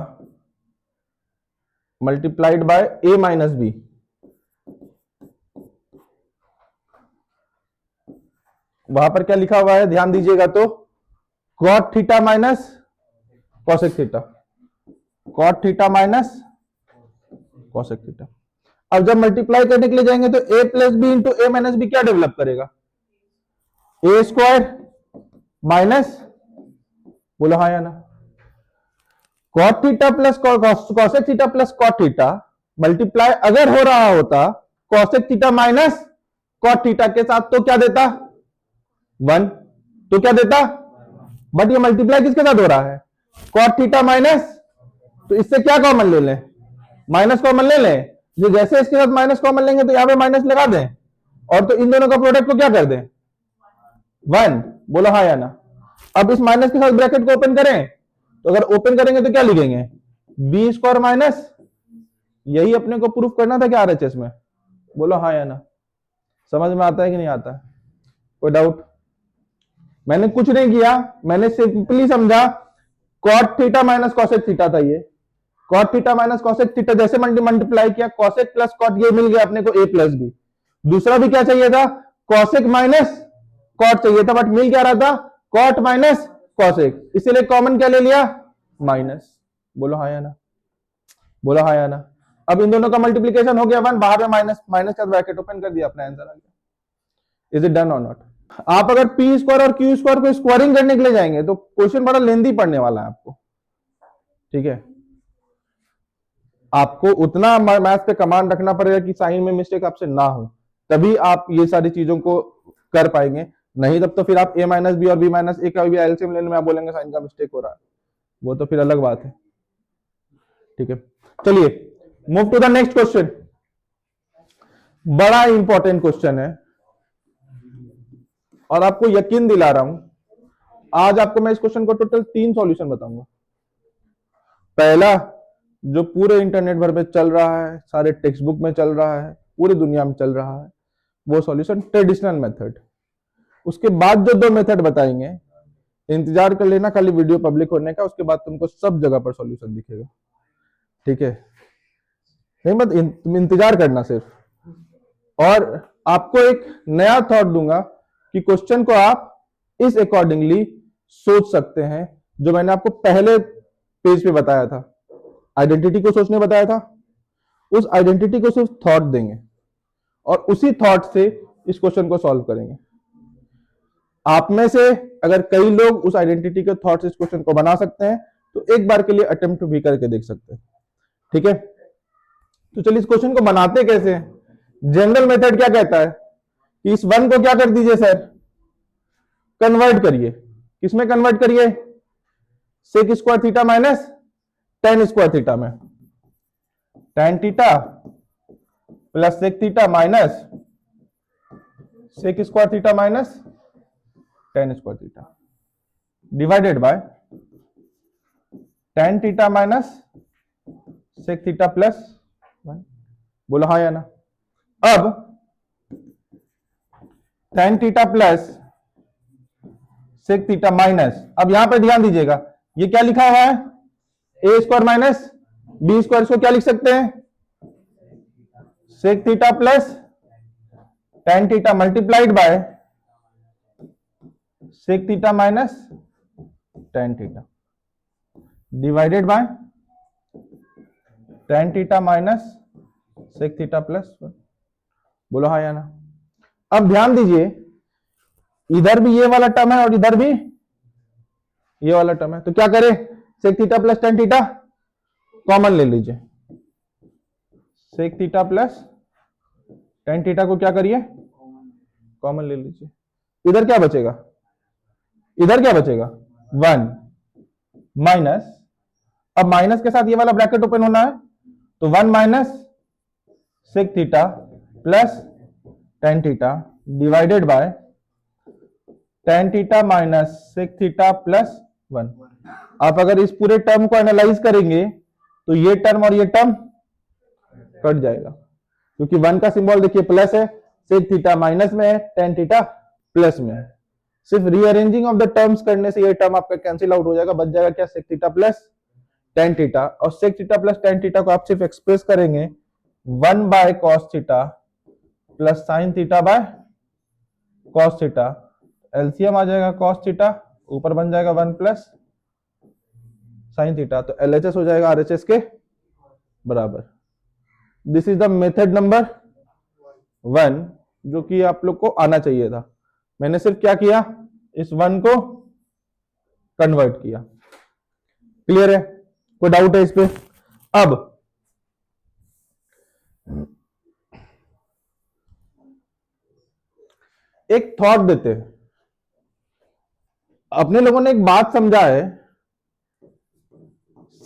multiplied by A minus B. वहां पर क्या लिखा हुआ है ध्यान दीजिएगा, तो cot theta minus cosec theta, cot theta minus cosec theta. अब जब मल्टीप्लाई करने के लिए जाएंगे तो A plus B into A minus B क्या डेवलप करेगा, A स्क्वायर माइनस, बोलो हाँ या ना, cot theta plus cosec theta plus cot theta multiply अगर हो रहा होता cosec theta minus cot theta के साथ तो क्या देता 1, तो क्या देता, बट ये मल्टीप्लाई किसके साथ हो रहा है, कॉट थीटा माइनस, तो इससे क्या कॉमन ले लें, माइनस कॉमन ले लें। जो जैसे इसके साथ माइनस कॉमन लेंगे तो यहां पे माइनस लगा दें, और तो इन दोनों का प्रोडक्ट को क्या कर दें 1। बोलो हाँ या ना? अब इस माइनस के साथ ब्रैकेट को ओपन करें तो अगर ओपन करेंगे तो क्या लिखेंगे, बी स्क्वायर माइनस, यही अपने को प्रूफ करना था क्या आरएचएस में, बोलो हाँ या ना। समझ में आता है कि नहीं आता है, कोई डाउट? मैंने कुछ नहीं किया, मैंने सिंपली समझा cot theta minus cosec theta था ये, cot theta minus cosec theta जैसे मल्टीप्लाई किया, कॉसेक प्लस कॉट ये मिल गया अपने को ए प्लस बी। दूसरा भी क्या चाहिए था, कॉसेक माइनस कॉट चाहिए था, बट मिल क्या रहा था, कॉट माइनस कॉसेक, इसीलिए कॉमन क्या ले लिया, माइनस। बोलो हाँ या ना, बोलो हाँ या ना। अब इन दोनों का मल्टीप्लीकेशन हो गया 1, बाहर में माइनस, माइनस का ब्रैकेट ओपन कर दिया, अपना आंसर आ गया। इज इट डन और नॉट? आप अगर पी स्क्वायर और क्यू स्क्वायर को स्क्वायरिंग करने के लिए जाएंगे तो क्वेश्चन बड़ा लेंदी पड़ने वाला है आपको, ठीक है। आपको उतना मैथ्स पे कमांड रखना पड़ेगा कि साइन में मिस्टेक आपसे ना हो, तभी आप ये सारी चीजों को कर पाएंगे, नहीं तब तो फिर आप ए माइनस बी और बी माइनस ए का भी एलसीएम लेने में आप बोलेंगे साइन का मिस्टेक हो रहा है, वो तो फिर अलग बात है, ठीक है। चलिए move to the next question, बड़ा इंपॉर्टेंट क्वेश्चन है और आपको यकीन दिला रहा हूं, आज आपको मैं इस क्वेश्चन को टोटल 3 सॉल्यूशन बताऊंगा। पहला जो पूरे इंटरनेट भर पे चल रहा है, सारे टेक्स्ट बुक में चल रहा है, पूरी दुनिया में चल रहा है, वो सॉल्यूशन ट्रेडिशनल मेथड। उसके बाद जो 2 मेथड बताएंगे, इंतजार कर लेना खाली वीडियो पब्लिक होने का, उसके बाद तुमको सब जगह पर सॉल्यूशन दिखेगा, ठीक है। नहीं मत तुम इंतजार करना सिर्फ, और आपको एक नया थॉट दूंगा कि क्वेश्चन को आप इस अकॉर्डिंगली सोच सकते हैं, जो मैंने आपको पहले पेज पे बताया था, आइडेंटिटी को सोचने बताया था, उस आइडेंटिटी को सिर्फ थॉट देंगे और उसी थॉट से इस क्वेश्चन को सॉल्व करेंगे। आप में से अगर कई लोग उस आइडेंटिटी के थॉट से इस क्वेश्चन को बना सकते हैं तो एक बार के लिए अटेम्प्ट भी करके देख सकते हैं, ठीक है। तो चलिए इस क्वेश्चन को बनाते कैसे हैं। जनरल मेथड क्या कहता है कि इस 1 को क्या कर दीजिए सर, कन्वर्ट करिए, किसमें कन्वर्ट करिए, sec square theta minus tan square theta में, tan theta plus sec theta minus sec square theta minus tan square theta divided by tan theta minus sec theta plus 1। बोलो हाँ या ना। अब tan theta plus sec theta minus, अब यहां पे ध्यान दीजिएगा ये क्या लिखा हुआ है, A square minus B square, इसको क्या लिख सकते हैं, sec theta plus tan theta multiplied by sec theta minus tan theta divided by tan theta minus sec theta plus 1। बोलो हाँ या ना। अब ध्यान दीजिए इधर भी ये वाला टर्म है और इधर भी ये वाला टर्म है, तो क्या करें, sec theta plus tan theta common ले लीजिए, sec theta plus tan theta को क्या करिए, कॉमन ले लीजिए। इधर क्या बचेगा, इधर क्या बचेगा 1 माइनस, अब माइनस के साथ ये वाला ब्रैकेट ओपन होना है, तो 1 minus sec theta plus tan theta divided by tan theta minus sec theta plus 1। आप अगर इस पूरे टर्म को एनालाइज करेंगे तो ये टर्म और ये टर्म कट जाएगा, क्योंकि 1 का सिंबल देखिए प्लस है, सेक थीटा माइनस में है, टेन थीटा प्लस में है। सिर्फ रीअरेंजिंग ऑफ द टर्म्स करने से ये टर्म आपका कैंसिल आउट हो जाएगा, बच जाएगा क्या, sec theta plus tan theta, और sec theta plus tan theta को आप सिर्फ एक्सप्रेस करेंगे 1 by cos theta plus sine theta by cos theta, LCM आ जाएगा कॉस थीटा, ऊपर बन जाएगा 1 प्लस साइन थीटा, तो एलएचएस हो जाएगा आरएचएस के बराबर। This is the method number 1 जो कि आप लोग को आना चाहिए था। मैंने सिर्फ क्या किया, इस 1 को कन्वर्ट किया। क्लियर है, कोई डाउट है इस पे? अब एक थॉट देते हैं, अपने लोगों ने एक बात समझा है,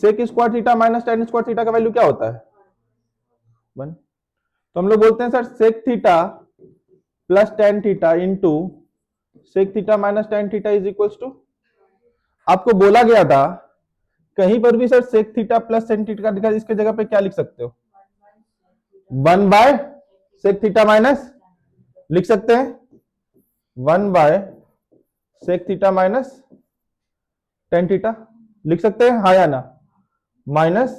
sec square theta minus tan square theta का वैल्यू क्या होता है 1, तो हम लोग बोलते हैं sir sec theta plus tan theta into sec theta minus tan theta is equals to, आपको बोला गया था कहीं पर भी sir sec theta plus tan theta दिखा, इसके जगह पे क्या लिख सकते हो? 1 बाय सेक थीटा माइनस, लिख सकते हैं 1 by sec theta minus tan theta, लिख सकते हैं, हाँ या ना? Minus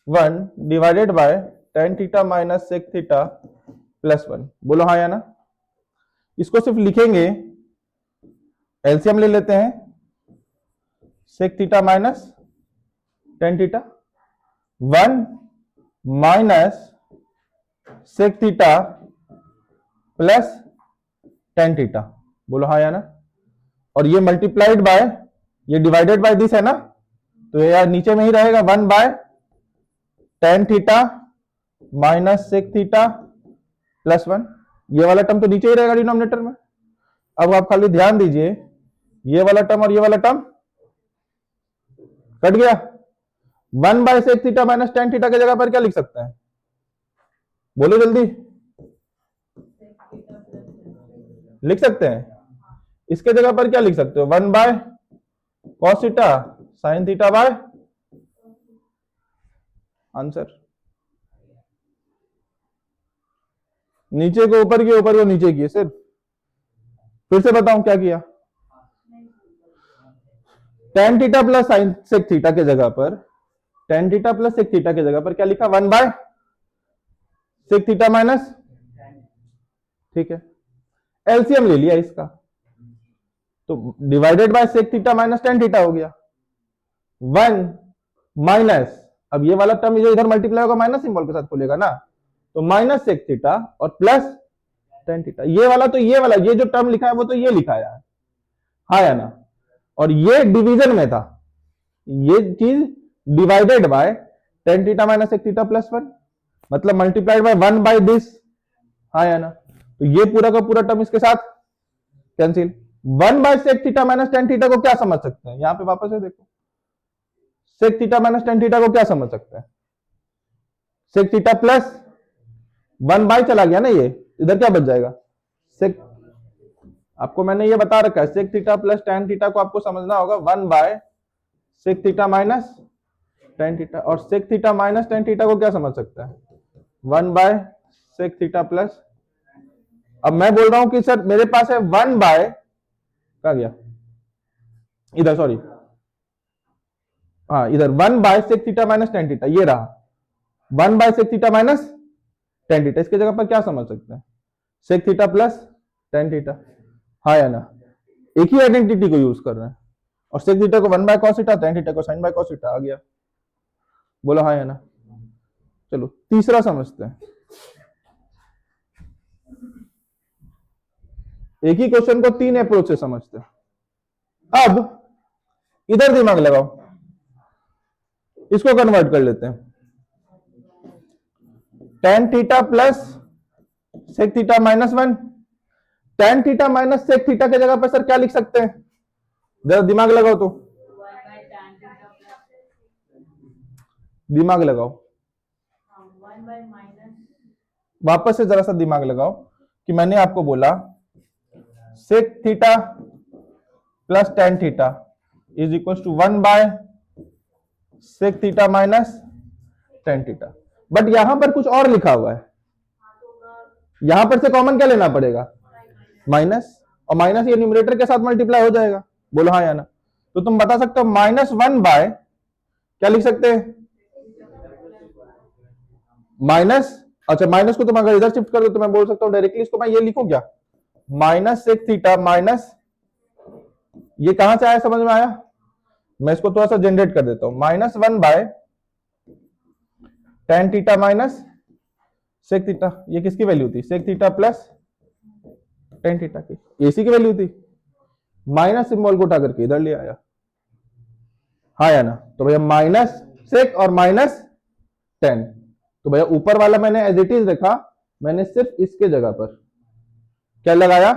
1 divided by tan theta minus sec theta plus 1, बोलो हाँ या ना? इसको सिर्फ लिखेंगे, एलसीएम ले लेते हैं, sec theta minus tan theta, 1 minus sec theta plus tan theta, बोलो हाँ या ना? और ये मल्टीप्लाइड बाय, ये डिवाइडेड बाय दिस है ना, तो ये यार नीचे में ही रहेगा 1 by tan theta minus sec theta plus 1, ये वाला टर्म तो नीचे ही रहेगा डिनोमिनेटर में। अब आप खाली ध्यान दीजिए, ये वाला टर्म और ये वाला टर्म कट गया। 1 by sec theta minus tan theta की जगह पर क्या लिख सकते हैं? बोलो जल्दी, लिख सकते हैं। इसके जगह पर क्या लिख सकते हो? 1 by cos theta sine theta bye, answer. नीचे को ऊपर की, ऊपर को नीचे की, सिर्फ फिर से बताऊं क्या किया? Tan theta plus sine sec theta के जगह पर, tan theta plus sec theta के जगह पर क्या लिखा? 1 बाय सेक थीटा माइनस, ठीक है, एलसीएम ले लिया इसका, तो divided by sec theta minus tan theta हो गया। 1 माइनस, अब ये वाला टर्म जो इधर मल्टीप्लाई होगा माइनस सिंबल के साथ खुलेगा ना, तो माइनस सेक थीटा और प्लस टेन थीटा, ये वाला तो ये वाला, ये जो टर्म लिखा है वो तो ये लिखा है, हाँ या ना? और ये डिवीजन में था, ये चीज divided by tan theta minus sec theta plus 1, मतलब मल्टीप्लाइड बाय 1 बाय दिस, हाँ या ना? तो ये पूरा का पूरा टर्म इसके साथ cancel. 1 by sec theta minus tan theta को क्या समझ सकते हैं? यहां पे वापस से देखो, sec theta minus tan theta को क्या समझ सकते हैं? सेक थीटा प्लस 1 बाय चला गया ना, ये इधर क्या बच जाएगा? सेक, आपको मैंने ये बता रखा है, sec theta plus tan theta को आपको समझना होगा 1 by sec theta minus tan theta, और sec theta minus tan theta को क्या समझ सकता है? 1 बाय सेक थीटा प्लस, अब मैं बोल रहा हूं कि सर मेरे पास है 1 बाय, कहा गया इधर, सॉरी, हाँ इधर 1 by sec theta minus tan theta, ये रहा 1 by sec theta minus tan theta, इसके जगह पर क्या समझ सकते हैं? Sec theta plus tan theta, हाँ या ना? एक ही आइडेंटिटी को यूज कर रहे हैं, और सेक थीटा को 1 by cos theta, ten theta को साइन बाय कॉस थीटा, आ गया, बोलो हाँ या ना? चलो तीसरा समझते हैं। एक ही क्वेश्चन को 3 अप्रोच से समझते हैं। अब इधर दिमाग लगाओ, इसको कन्वर्ट कर लेते हैं, tan theta plus sec theta minus 1, tan theta minus sec theta के जगह पर सर क्या लिख सकते हैं? जरा दिमाग लगाओ, तो दिमाग लगाओ, वापस से जरा सा दिमाग लगाओ कि मैंने आपको बोला sec theta plus tan theta is equal to 1 by sec theta minus tan theta, but यहां पर कुछ और लिखा हुआ है, यहां पर से कॉमन क्या लेना पड़ेगा? माइनस, और माइनस ये न्यूमरेटर के साथ मल्टीप्लाई हो जाएगा, बोलो हाँ या ना? तो तुम बता सकते हो -1 बाय, क्या लिख सकते हैं? माइनस, अच्छा माइनस को तुम अगर इधर शिफ्ट कर दो तो मैं बोल सकता हूं डायरेक्टली, इसको मैं ये लिखूं क्या? माइनस सेक थीटा माइनस, ये कहां से आया, समझ में आया? मैं इसको थोड़ा सा जनरेट कर देता हूं, -1 by tan theta minus sec theta, ये किसकी वैल्यू थी? Sec theta plus tan theta की, एसी की वैल्यू थी, माइनस सिंबल को उठा करके इधर ले आया, हाँ या ना? तो भैया माइनस सेक और माइनस टेन, तो भैया ऊपर वाला मैंने एज इट इज रखा, मैंने सिर्फ इसके जगह पर क्या लगाया?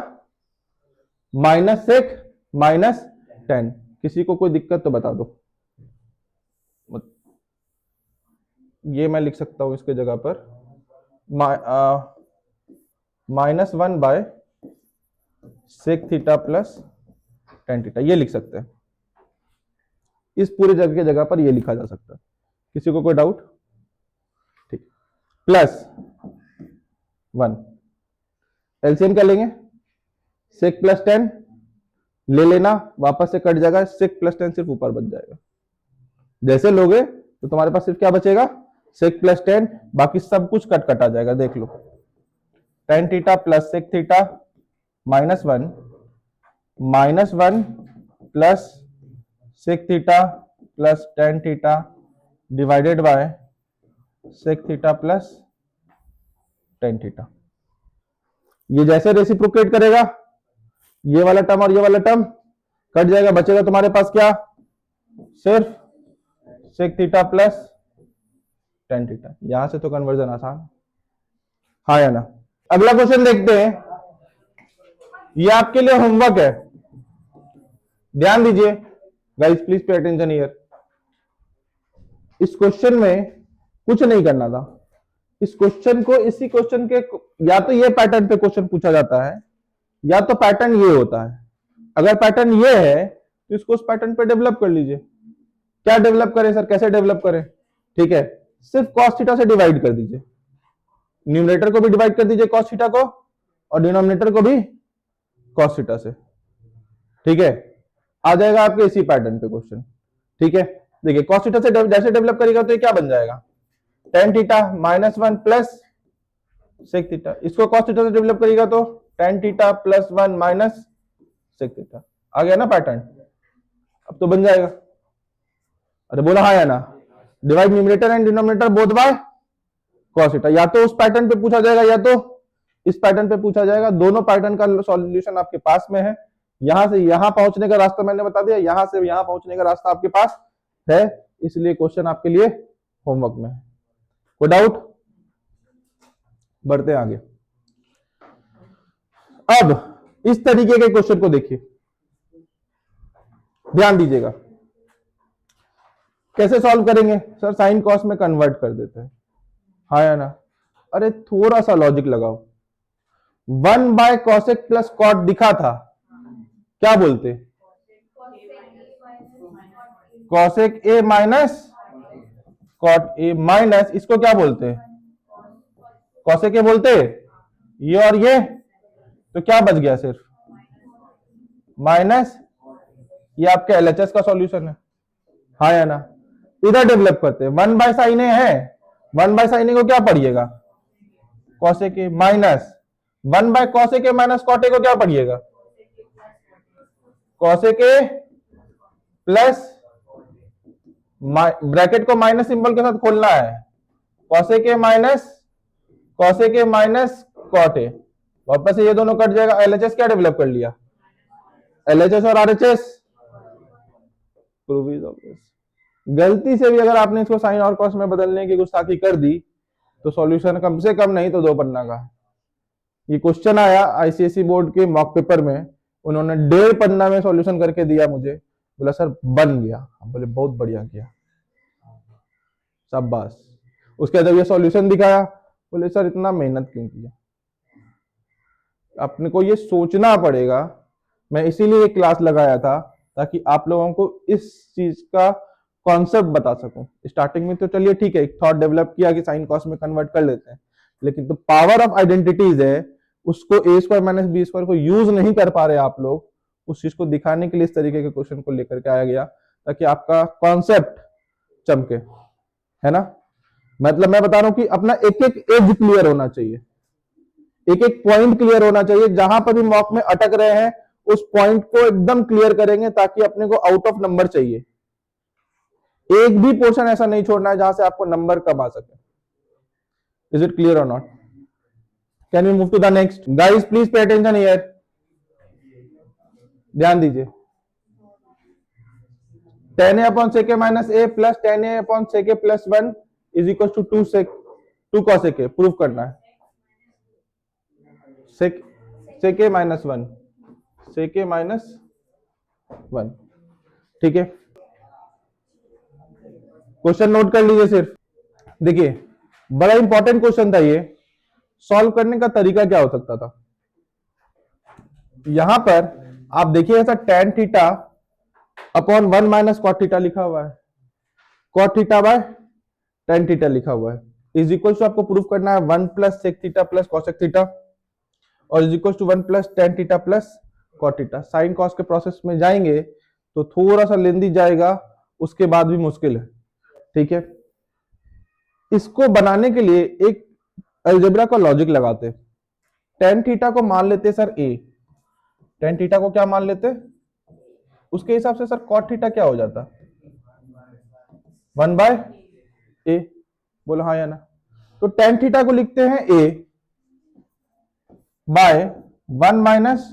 Minus sec minus tan. किसी को कोई दिक्कत तो बता दो, ये मैं लिख सकता हूं इसके जगह पर -1 by sec theta plus tan theta, ये लिख सकते हैं। इस पूरे जगह की जगह पर ये लिखा जा सकता है। किसी को कोई डाउट? ठीक, प्लस 1, एलसीएम क्या लेंगे? सेक प्लस 10 ले लेना, वापस से कट जाएगा, सेक प्लस 10 सिर्फ ऊपर बच जाएगा। जैसे लोगे तो तुम्हारे पास सिर्फ क्या बचेगा? सेक प्लस 10, बाकी सब कुछ कट कट आ जाएगा। देख लो, tan theta plus sec theta -1 plus sec theta plus tan theta divided by sec theta plus tan theta. ये जैसे रेसिप्रोकेट करेगा, ये वाला टर्म और ये वाला टर्म कट जाएगा, बचेगा तुम्हारे पास क्या? सिर्फ sec theta plus tan theta. यहां से तो कन्वर्जन आसान, हाँ या ना? अगला क्वेश्चन देखते हैं, ये आपके लिए होमवर्क है, ध्यान दीजिए guys, please pay attention here. इस क्वेश्चन में कुछ नहीं करना था। इस क्वेश्चन को, इसी क्वेश्चन के या तो ये पैटर्न पे क्वेश्चन पूछा जाता है या तो पैटर्न ये होता है। अगर पैटर्न ये है तो इसको उस पैटर्न पे डेवलप कर लीजिए। क्या डेवलप करें सर, कैसे डेवलप करें? ठीक है, सिर्फ cos थीटा से डिवाइड कर दीजिए, न्यूमरेटर को भी डिवाइड कर दीजिए cos थीटा को और डिनोमिनेटर को भी cos थीटा से। ठीक है, आ जाएगा आपके इसी पैटर्न पे क्वेश्चन। ठीक है, देखिए cos थीटा से जैसे डेवलप करेगा तो ये क्या बन जाएगा? tan theta -1 plus sec theta. इसको cos थीटा से डेवलप करेगा तो tan theta plus 1 minus sec theta. आ गया ना पैटर्न? अब तो बन जाएगा। अरे बोला हाँ या ना? Divide numerator and denominator both by cos theta. या तो उस पैटर्न पे पूछा जाएगा या तो इस पैटर्न पे पूछा जाएगा। दोनों पैटर्न का सॉल्यूशन आपके पास में है। यहां से यहां पहुंचने का रास्ता मैंने बता दिया, यहां से यहां पहुंचने का रास्ता आपके पास है, इसलिए क्वेश्चन आपके लिए होमवर्क में है। कोई डाउट? बढ़ते हैं आगे। अब इस तरीके के क्वेश्चन को देखिए, ध्यान दीजिएगा। कैसे सॉल्व करेंगे सर? साइन कॉस में कन्वर्ट कर देते हैं, हाँ या ना? अरे थोड़ा सा लॉजिक लगाओ। 1/cosec प्लस कॉट दिखा था, क्या बोलते? cosec a minus cot a minus, इसको क्या बोलते हैं? cosec a बोलते। ये और ये तो क्या बच गया? सिर्फ माइनस, ये आपके LHS का सॉल्यूशन है, हाँ या ना? इधर डेवलप करते हैं। 1/sin a है, 1/sin a को क्या पढ़िएगा? cosec a minus 1/cosec a minus cot a को क्या पढ़िएगा? cosec a प्लस, ब्रैकेट को माइनस सिंबल के साथ खोलना है, cosec a minus cosec a minus cot a। वापस से ये दोनों कट जाएगा। LHS क्या डेवलप कर लिया? LHS और RHS प्रूव इज ऑब्वियस। गलती से भी अगर आपने इसको साइन और कॉस में बदलने की गुस्ताखी कर दी तो सॉल्यूशन कम से कम नहीं तो 2 पन्ना का। ये क्वेश्चन आया आईसीएसई बोर्ड के मॉक पेपर में, उन्होंने 1.5 पन्ना में सॉल्यूशन करके दिया मुझे। बोला सर बन गया। हम बोले बहुत बढ़िया किया, शाबाश। उसके बाद जब ये सॉल्यूशन दिखाया, बोले सर इतना मेहनत क्यों किया? अपने को ये सोचना पड़ेगा। मैं इसीलिए ये क्लास लगाया था ताकि आप लोगों को इस चीज का कॉन्सेप्ट बता सकूं। स्टार्टिंग में तो चलिए ठीक है, एक थॉट डेवलप किया कि साइन कॉस में कन्वर्ट कर लेते हैं, लेकिन तो पावर ऑफ आइडेंटिटीज है, उसको a² माइनस b² को यूज नहीं कर पा रहे आप लोग। उस चीज को दिखाने के लिए इस तरीके के क्वेश्चन को लेकर के आया गया ताकि आपका कॉन्सेप्ट चमके, है ना? मतलब मैं बता रहा हूं कि अपना एक एक एज क्लियर होना चाहिए, एक एक पॉइंट क्लियर होना चाहिए। जहां पर भी मॉक में अटक रहे हैं उस पॉइंट को एकदम क्लियर करेंगे ताकि अपने को आउट ऑफ नंबर चाहिए। एक भी पोर्शन ऐसा नहीं छोड़ना है जहां से आपको नंबर कम आ सके। इज इट क्लियर और not? Can we move to the next? Guys please pay attention here, ध्यान दीजिए। tan a upon sec a minus a plus tan a upon sec a प्लस 1 is equal to 2 cosec a। Prove करना है। sec a minus 1, sec a minus 1। ठीक है, question note कर लीजिए। सिर्फ देखिए, बड़ा इंपॉर्टेंट क्वेश्चन था ये। सॉल्व करने का तरीका क्या हो सकता था? यहां पर आप देखिए ऐसा tan theta upon 1 minus cot theta लिखा हुआ है, cot theta by tan theta लिखा हुआ है, इज इक्वल टू आपको प्रूफ करना है 1 plus sec theta plus cosec theta और is equal to 1 plus tan theta plus cot theta. Sine cos के प्रोसेस में जाएंगे तो थोड़ा सा लेंदी जाएगा, उसके बाद भी मुश्किल है, ठीक है। इसको बनाने के लिए एक अलजेब्रा का लॉजिक लगाते, टेन थीटा को मान लेते सर ए, टेन थीटा को क्या मान लेते, उसके हिसाब से सर कॉट थीटा क्या हो जाता, 1 बाय ए, बोलो हाँ या ना। तो टेन थीटा को लिखते हैं a by 1 minus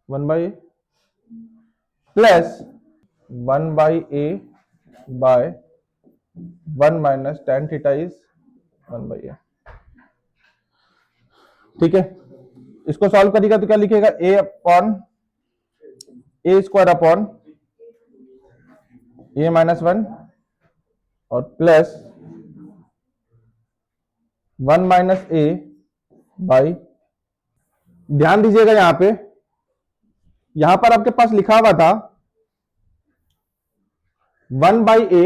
1 by a plus 1 by a by 1 minus tan theta is 1 by a, ठीक है। इसको सॉल्व करेगा तो क्या लिखेगा, a upon a square upon a minus 1 और प्लस 1 माइनस ए बाई, ध्यान दीजिएगा यहां पर आपके पास लिखा हुआ था 1 by a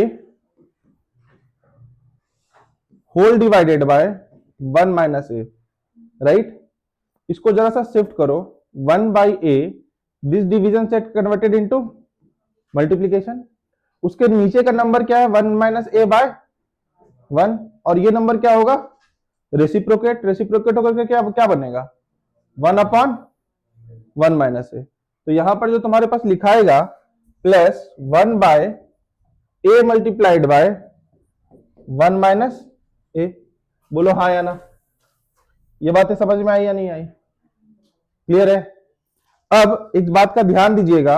whole divided by 1 minus a, right. इसको जरा सा शिफ्ट करो, 1 by a, this division set converted into multiplication, उसके नीचे का नंबर क्या है 1 माइनस ए बाय 1 और ये नंबर क्या होगा रेसिप्रोकेट, रेसिप्रोकेट होकर के क्या बनेगा 1 अपॉन 1 माइनस ए। तो यहां पर जो तुम्हारे पास लिखाएगा plus 1 by a multiplied by 1 minus a, बोलो हाँ या ना। ये बातें समझ में आई या नहीं आई, क्लियर है। अब एक बात का ध्यान दीजिएगा,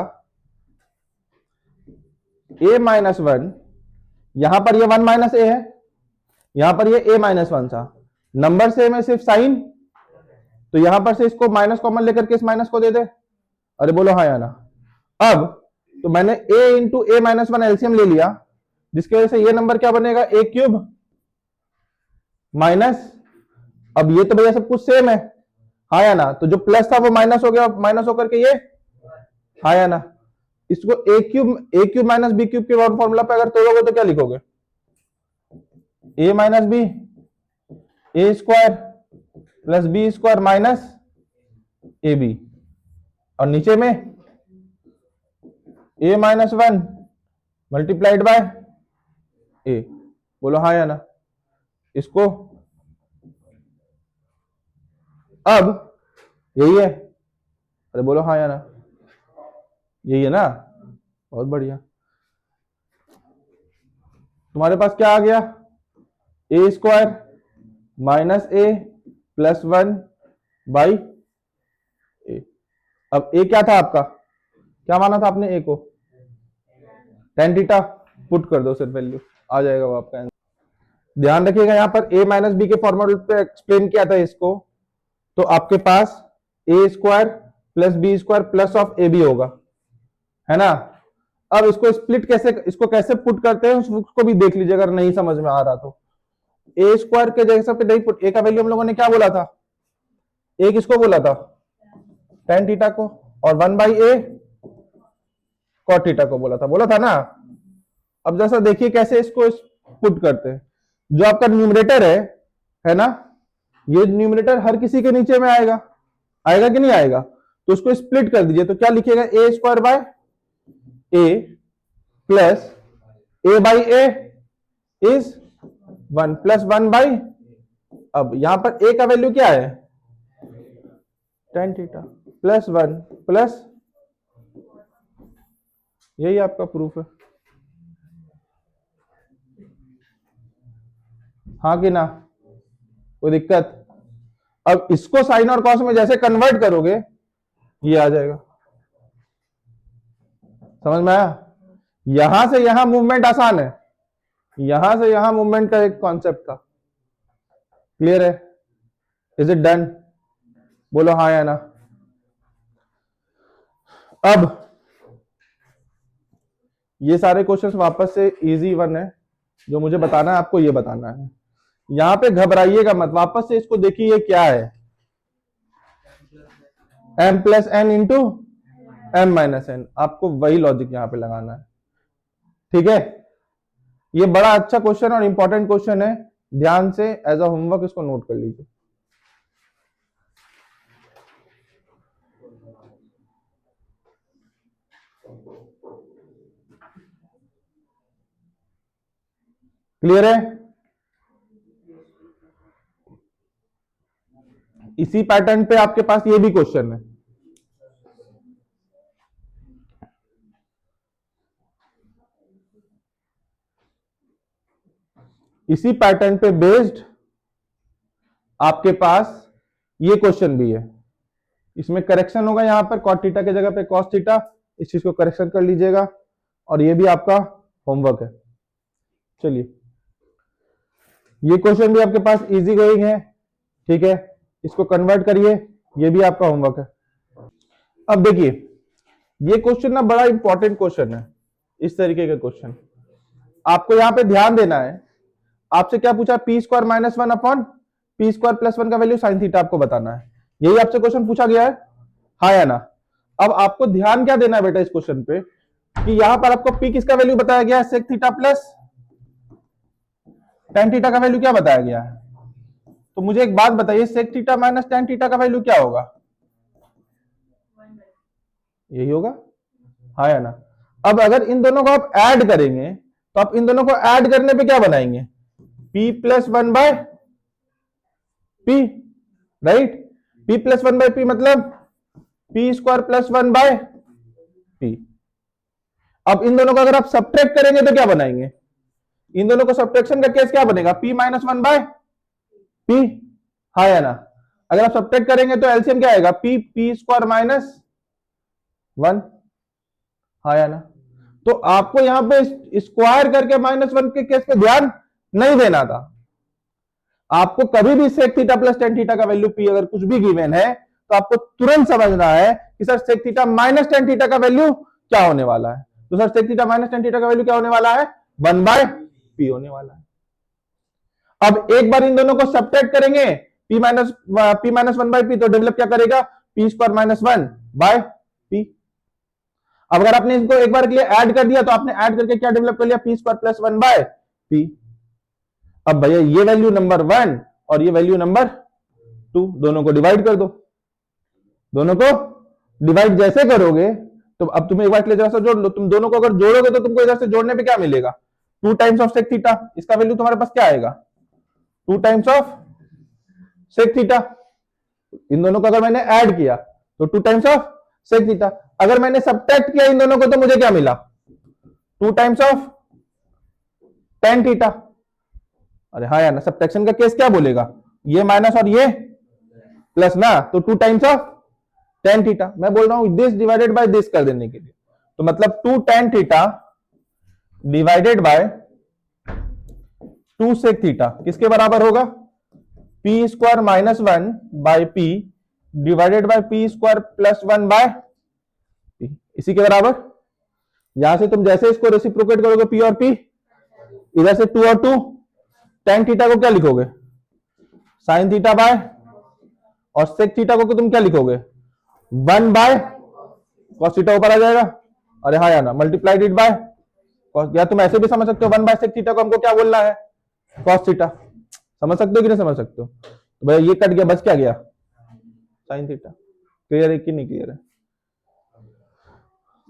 a माइनस 1, यहां पर ये 1 माइनस ए है, यहां पर ये a माइनस 1 था, नंबर सेम है सिर्फ साइन, तो यहां पर से इसको माइनस कॉमन लेकर के इस माइनस को दे दे, अरे बोलो हाँ या ना। अब तो मैंने a into A minus 1 LCM ले लिया, जिसकी वजह से ये नंबर क्या बनेगा ए क्यूब माइनस, अब ये तो भैया सब कुछ सेम है, हाँ या ना, तो जो प्लस था वो माइनस हो गया, माइनस होकर के ये, हाँ या ना। इसको a cube minus b cube के फॉर्मूला पे अगर तोड़ोगे तो क्या लिखोगे, a minus b a square plus B square minus a b, और नीचे में a minus 1 multiplied by a, बोलो हाँ या ना। इसको अब यही है, अरे बोलो हाँ या ना, यही है ना, बहुत बढ़िया। तुम्हारे पास क्या आ गया a square minus a plus 1 by a. अब ए क्या था आपका, क्या माना था आपने ए को, टेन थीटा, पुट कर दो सिर्फ वैल्यू, आ जाएगा वो आपका आंसर। ध्यान रखिएगा यहां पर a माइनस बी के फॉर्मूले पे एक्सप्लेन किया था इसको, तो आपके पास a square plus B square plus of A B होगा, है ना। अब इसको स्प्लिट कैसे, इसको कैसे पुट करते हैं उसको भी देख लीजिए अगर नहीं समझ में आ रहा तो। ए स्क्वायर के जगह पे नहीं पुट, ए का वैल्यू हम लोगों ने क्या बोला था, ए किसको बोला था टेन थीटा को, और 1 बाई ए कॉट थीटा को बोला था ना। अब जैसा देखिए कैसे इसको पुट करते हैं, जो आपका न्यूमरेटर है ना, ये न्यूमरेटर हर किसी के नीचे में आएगा, आएगा कि नहीं आएगा, तो उसको स्प्लिट कर दीजिए, तो क्या लिखिएगा a square by a plus a by a is 1 plus 1 by, अब यहां पर ए का वैल्यू क्या है टेन थीटा प्लस 1 प्लस, यही आपका प्रूफ है, हाँ कि ना, कोई दिक्कत। अब इसको साइन और कॉस में जैसे कन्वर्ट करोगे ये आ जाएगा, समझ में आया। यहां से यहां मूवमेंट आसान है, यहां से यहां मूवमेंट का एक कॉन्सेप्ट था, क्लियर है, इज इट डन, बोलो हाँ या ना। अब ये सारे क्वेश्चंस वापस से इजी वन है, जो मुझे बताना है आपको ये बताना है, यहां पे घबराइएगा मत, वापस से इसको देखिए ये क्या है, m plus n into m minus n। आपको वही लॉजिक यहां पे लगाना है, ठीक है। ये बड़ा अच्छा क्वेश्चन और इंपॉर्टेंट क्वेश्चन है, ध्यान से एज अ होमवर्क इसको नोट कर लीजिए। क्लियर है? इसी पैटर्न पे आपके पास ये भी क्वेश्चन है। इसी पैटर्न पे बेस्ड आपके पास ये क्वेश्चन भी है। इसमें करेक्शन होगा, यहां पर कॉट थीटा की जगह पे कॉस थीटा, इस चीज को करेक्शन कर लीजिएगा, और ये भी आपका होमवर्क है। चलिए, ये क्वेश्चन भी आपके पास इजी गोइंग है, ठीक है, इसको कन्वर्ट करिए, ये भी आपका होमवर्क है। अब देखिए, ये क्वेश्चन ना बड़ा इंपॉर्टेंट क्वेश्चन है। इस तरीके का क्वेश्चन आपको यहां पे ध्यान देना है। आपसे क्या पूछा, P square minus one upon P square plus one का वैल्यू साइन थीटा आपको बताना है। यही आपसे क्वेश्चन पूछा गया है, हाँ या ना। अब आपको ध्यान क्या देना है बेटा इस क्वेश्चन पे, कि यहां पर आपको पी किसका वैल्यू बताया गया है, sec theta plus tan theta का वैल्यू क्या बताया गया है। तो मुझे एक बात बताइए, sec theta minus tan theta का वैल्यू क्या होगा, यही होगा, हाँ या ना। अब अगर इन दोनों को आप ऐड करेंगे तो आप इन दोनों को ऐड करने पे क्या बनाएंगे, p plus one by P, right. p plus one by P मतलब p square plus one by P. अब इन दोनों को अगर आप सब्ट्रैक्ट करेंगे तो क्या बनाएंगे, इन दोनों को सब्ट्रैक्शन का केस क्या बनेगा, p minus one by P, हाँ या ना। अगर आप सब्ट्रैक्ट करेंगे तो एलसीएम क्या आएगा, p स्क्वायर माइनस वन, हाँ या ना। तो आपको यहां पे स्क्वायर करके माइनस वन के केस पे ध्यान नहीं देना था। आपको कभी भी sec theta plus tan theta का वैल्यू पी अगर कुछ भी गिवन है तो आपको तुरंत समझना है कि sir sec theta minus tan theta का वैल्यू क्या होने वाला है। तो sir sec theta minus tan theta का वैल्यू क्या होने वाला है, वन बाय पी होने वाला है। अब एक बार इन दोनों को सब्ट्रैक्ट करेंगे, P minus one by P, तो डेवलप क्या करेगा, P square minus one by P. अब अगर आपने इसको एक बार के लिए ऐड कर दिया तो आपने ऐड करके क्या डेवलप कर लिया, P square plus one by P. अब भैया ये वैल्यू नंबर वन और ये वैल्यू नंबर टू, दोनों को डिवाइड कर दो। दोनों को डिवाइड जैसे करोगे तो अब तुम्हें एक बार के लिए जरा सा जोड़ लो, तुम दोनों को अगर जोड़ोगे तो तुमको इधर से जोड़ने पे क्या मिलेगा, two times of sec theta. इसका वैल्यू तुम्हारे पास क्या आएगा, two times of sec theta. इन दोनों को अगर मैंने ऐड किया तो two times of sec theta. अगर मैंने सब्ट्रैक्ट किया इन दोनों को तो मुझे क्या मिला, to times of tan theta. अरे हाँ यार ना, सब्ट्रैक्शन का केस क्या बोलेगा, ये माइनस और ये प्लस ना, तो two times of tan theta. मैं बोल रहा हूं दिस डिवाइडेड बाय दिस कर देने के लिए, तो मतलब two tan theta divided by two sec theta किसके बराबर होगा, P square minus one by P divided by P square plus one by P, इसी के बराबर। यहां से तुम जैसे इसको रेसिप्रोकेट करोगे पी और पी, इधर से टू और टू, टेन थीटा को क्या लिखोगे, साइन थीटा बाय, और सेक थीटा को तुम क्या लिखोगे, वन बाय कॉस थीटा ऊपर आ जाएगा। अरे हाँ यार ना, मल्टीप्लाइड इट बाय, या तुम ऐसे भी समझ सकते हो वन बाय सेक थीटा को हमको क्या बोलना है, कॉस थीटा। समझ सकते हो कि नहीं समझ सकते हो, तो भैया ये कट गया, बच क्या गया, साइन थीटा। क्लियर है कि नहीं क्लियर है।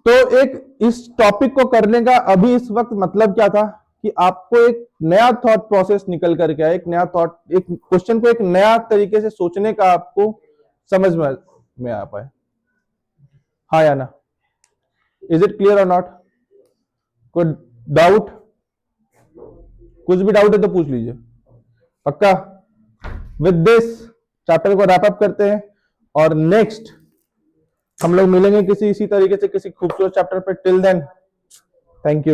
तो एक इस टॉपिक को करने का अभी इस वक्त मतलब क्या था कि आपको एक नया थॉट प्रोसेस निकल करके आए, एक नया थॉट, एक क्वेश्चन को एक नया तरीके से सोचने का आपको समझ में आ पाए, हाँ या ना। इज इट क्लियर और नॉट, कोई डाउट, कुछ भी डाउट है तो पूछ लीजिए, पक्का। विद दिस चैप्टर को रैप अप करते हैं और नेक्स्ट हम लोग मिलेंगे किसी इसी तरीके से किसी खूबसूरत चैप्टर पर। Till then, thank you.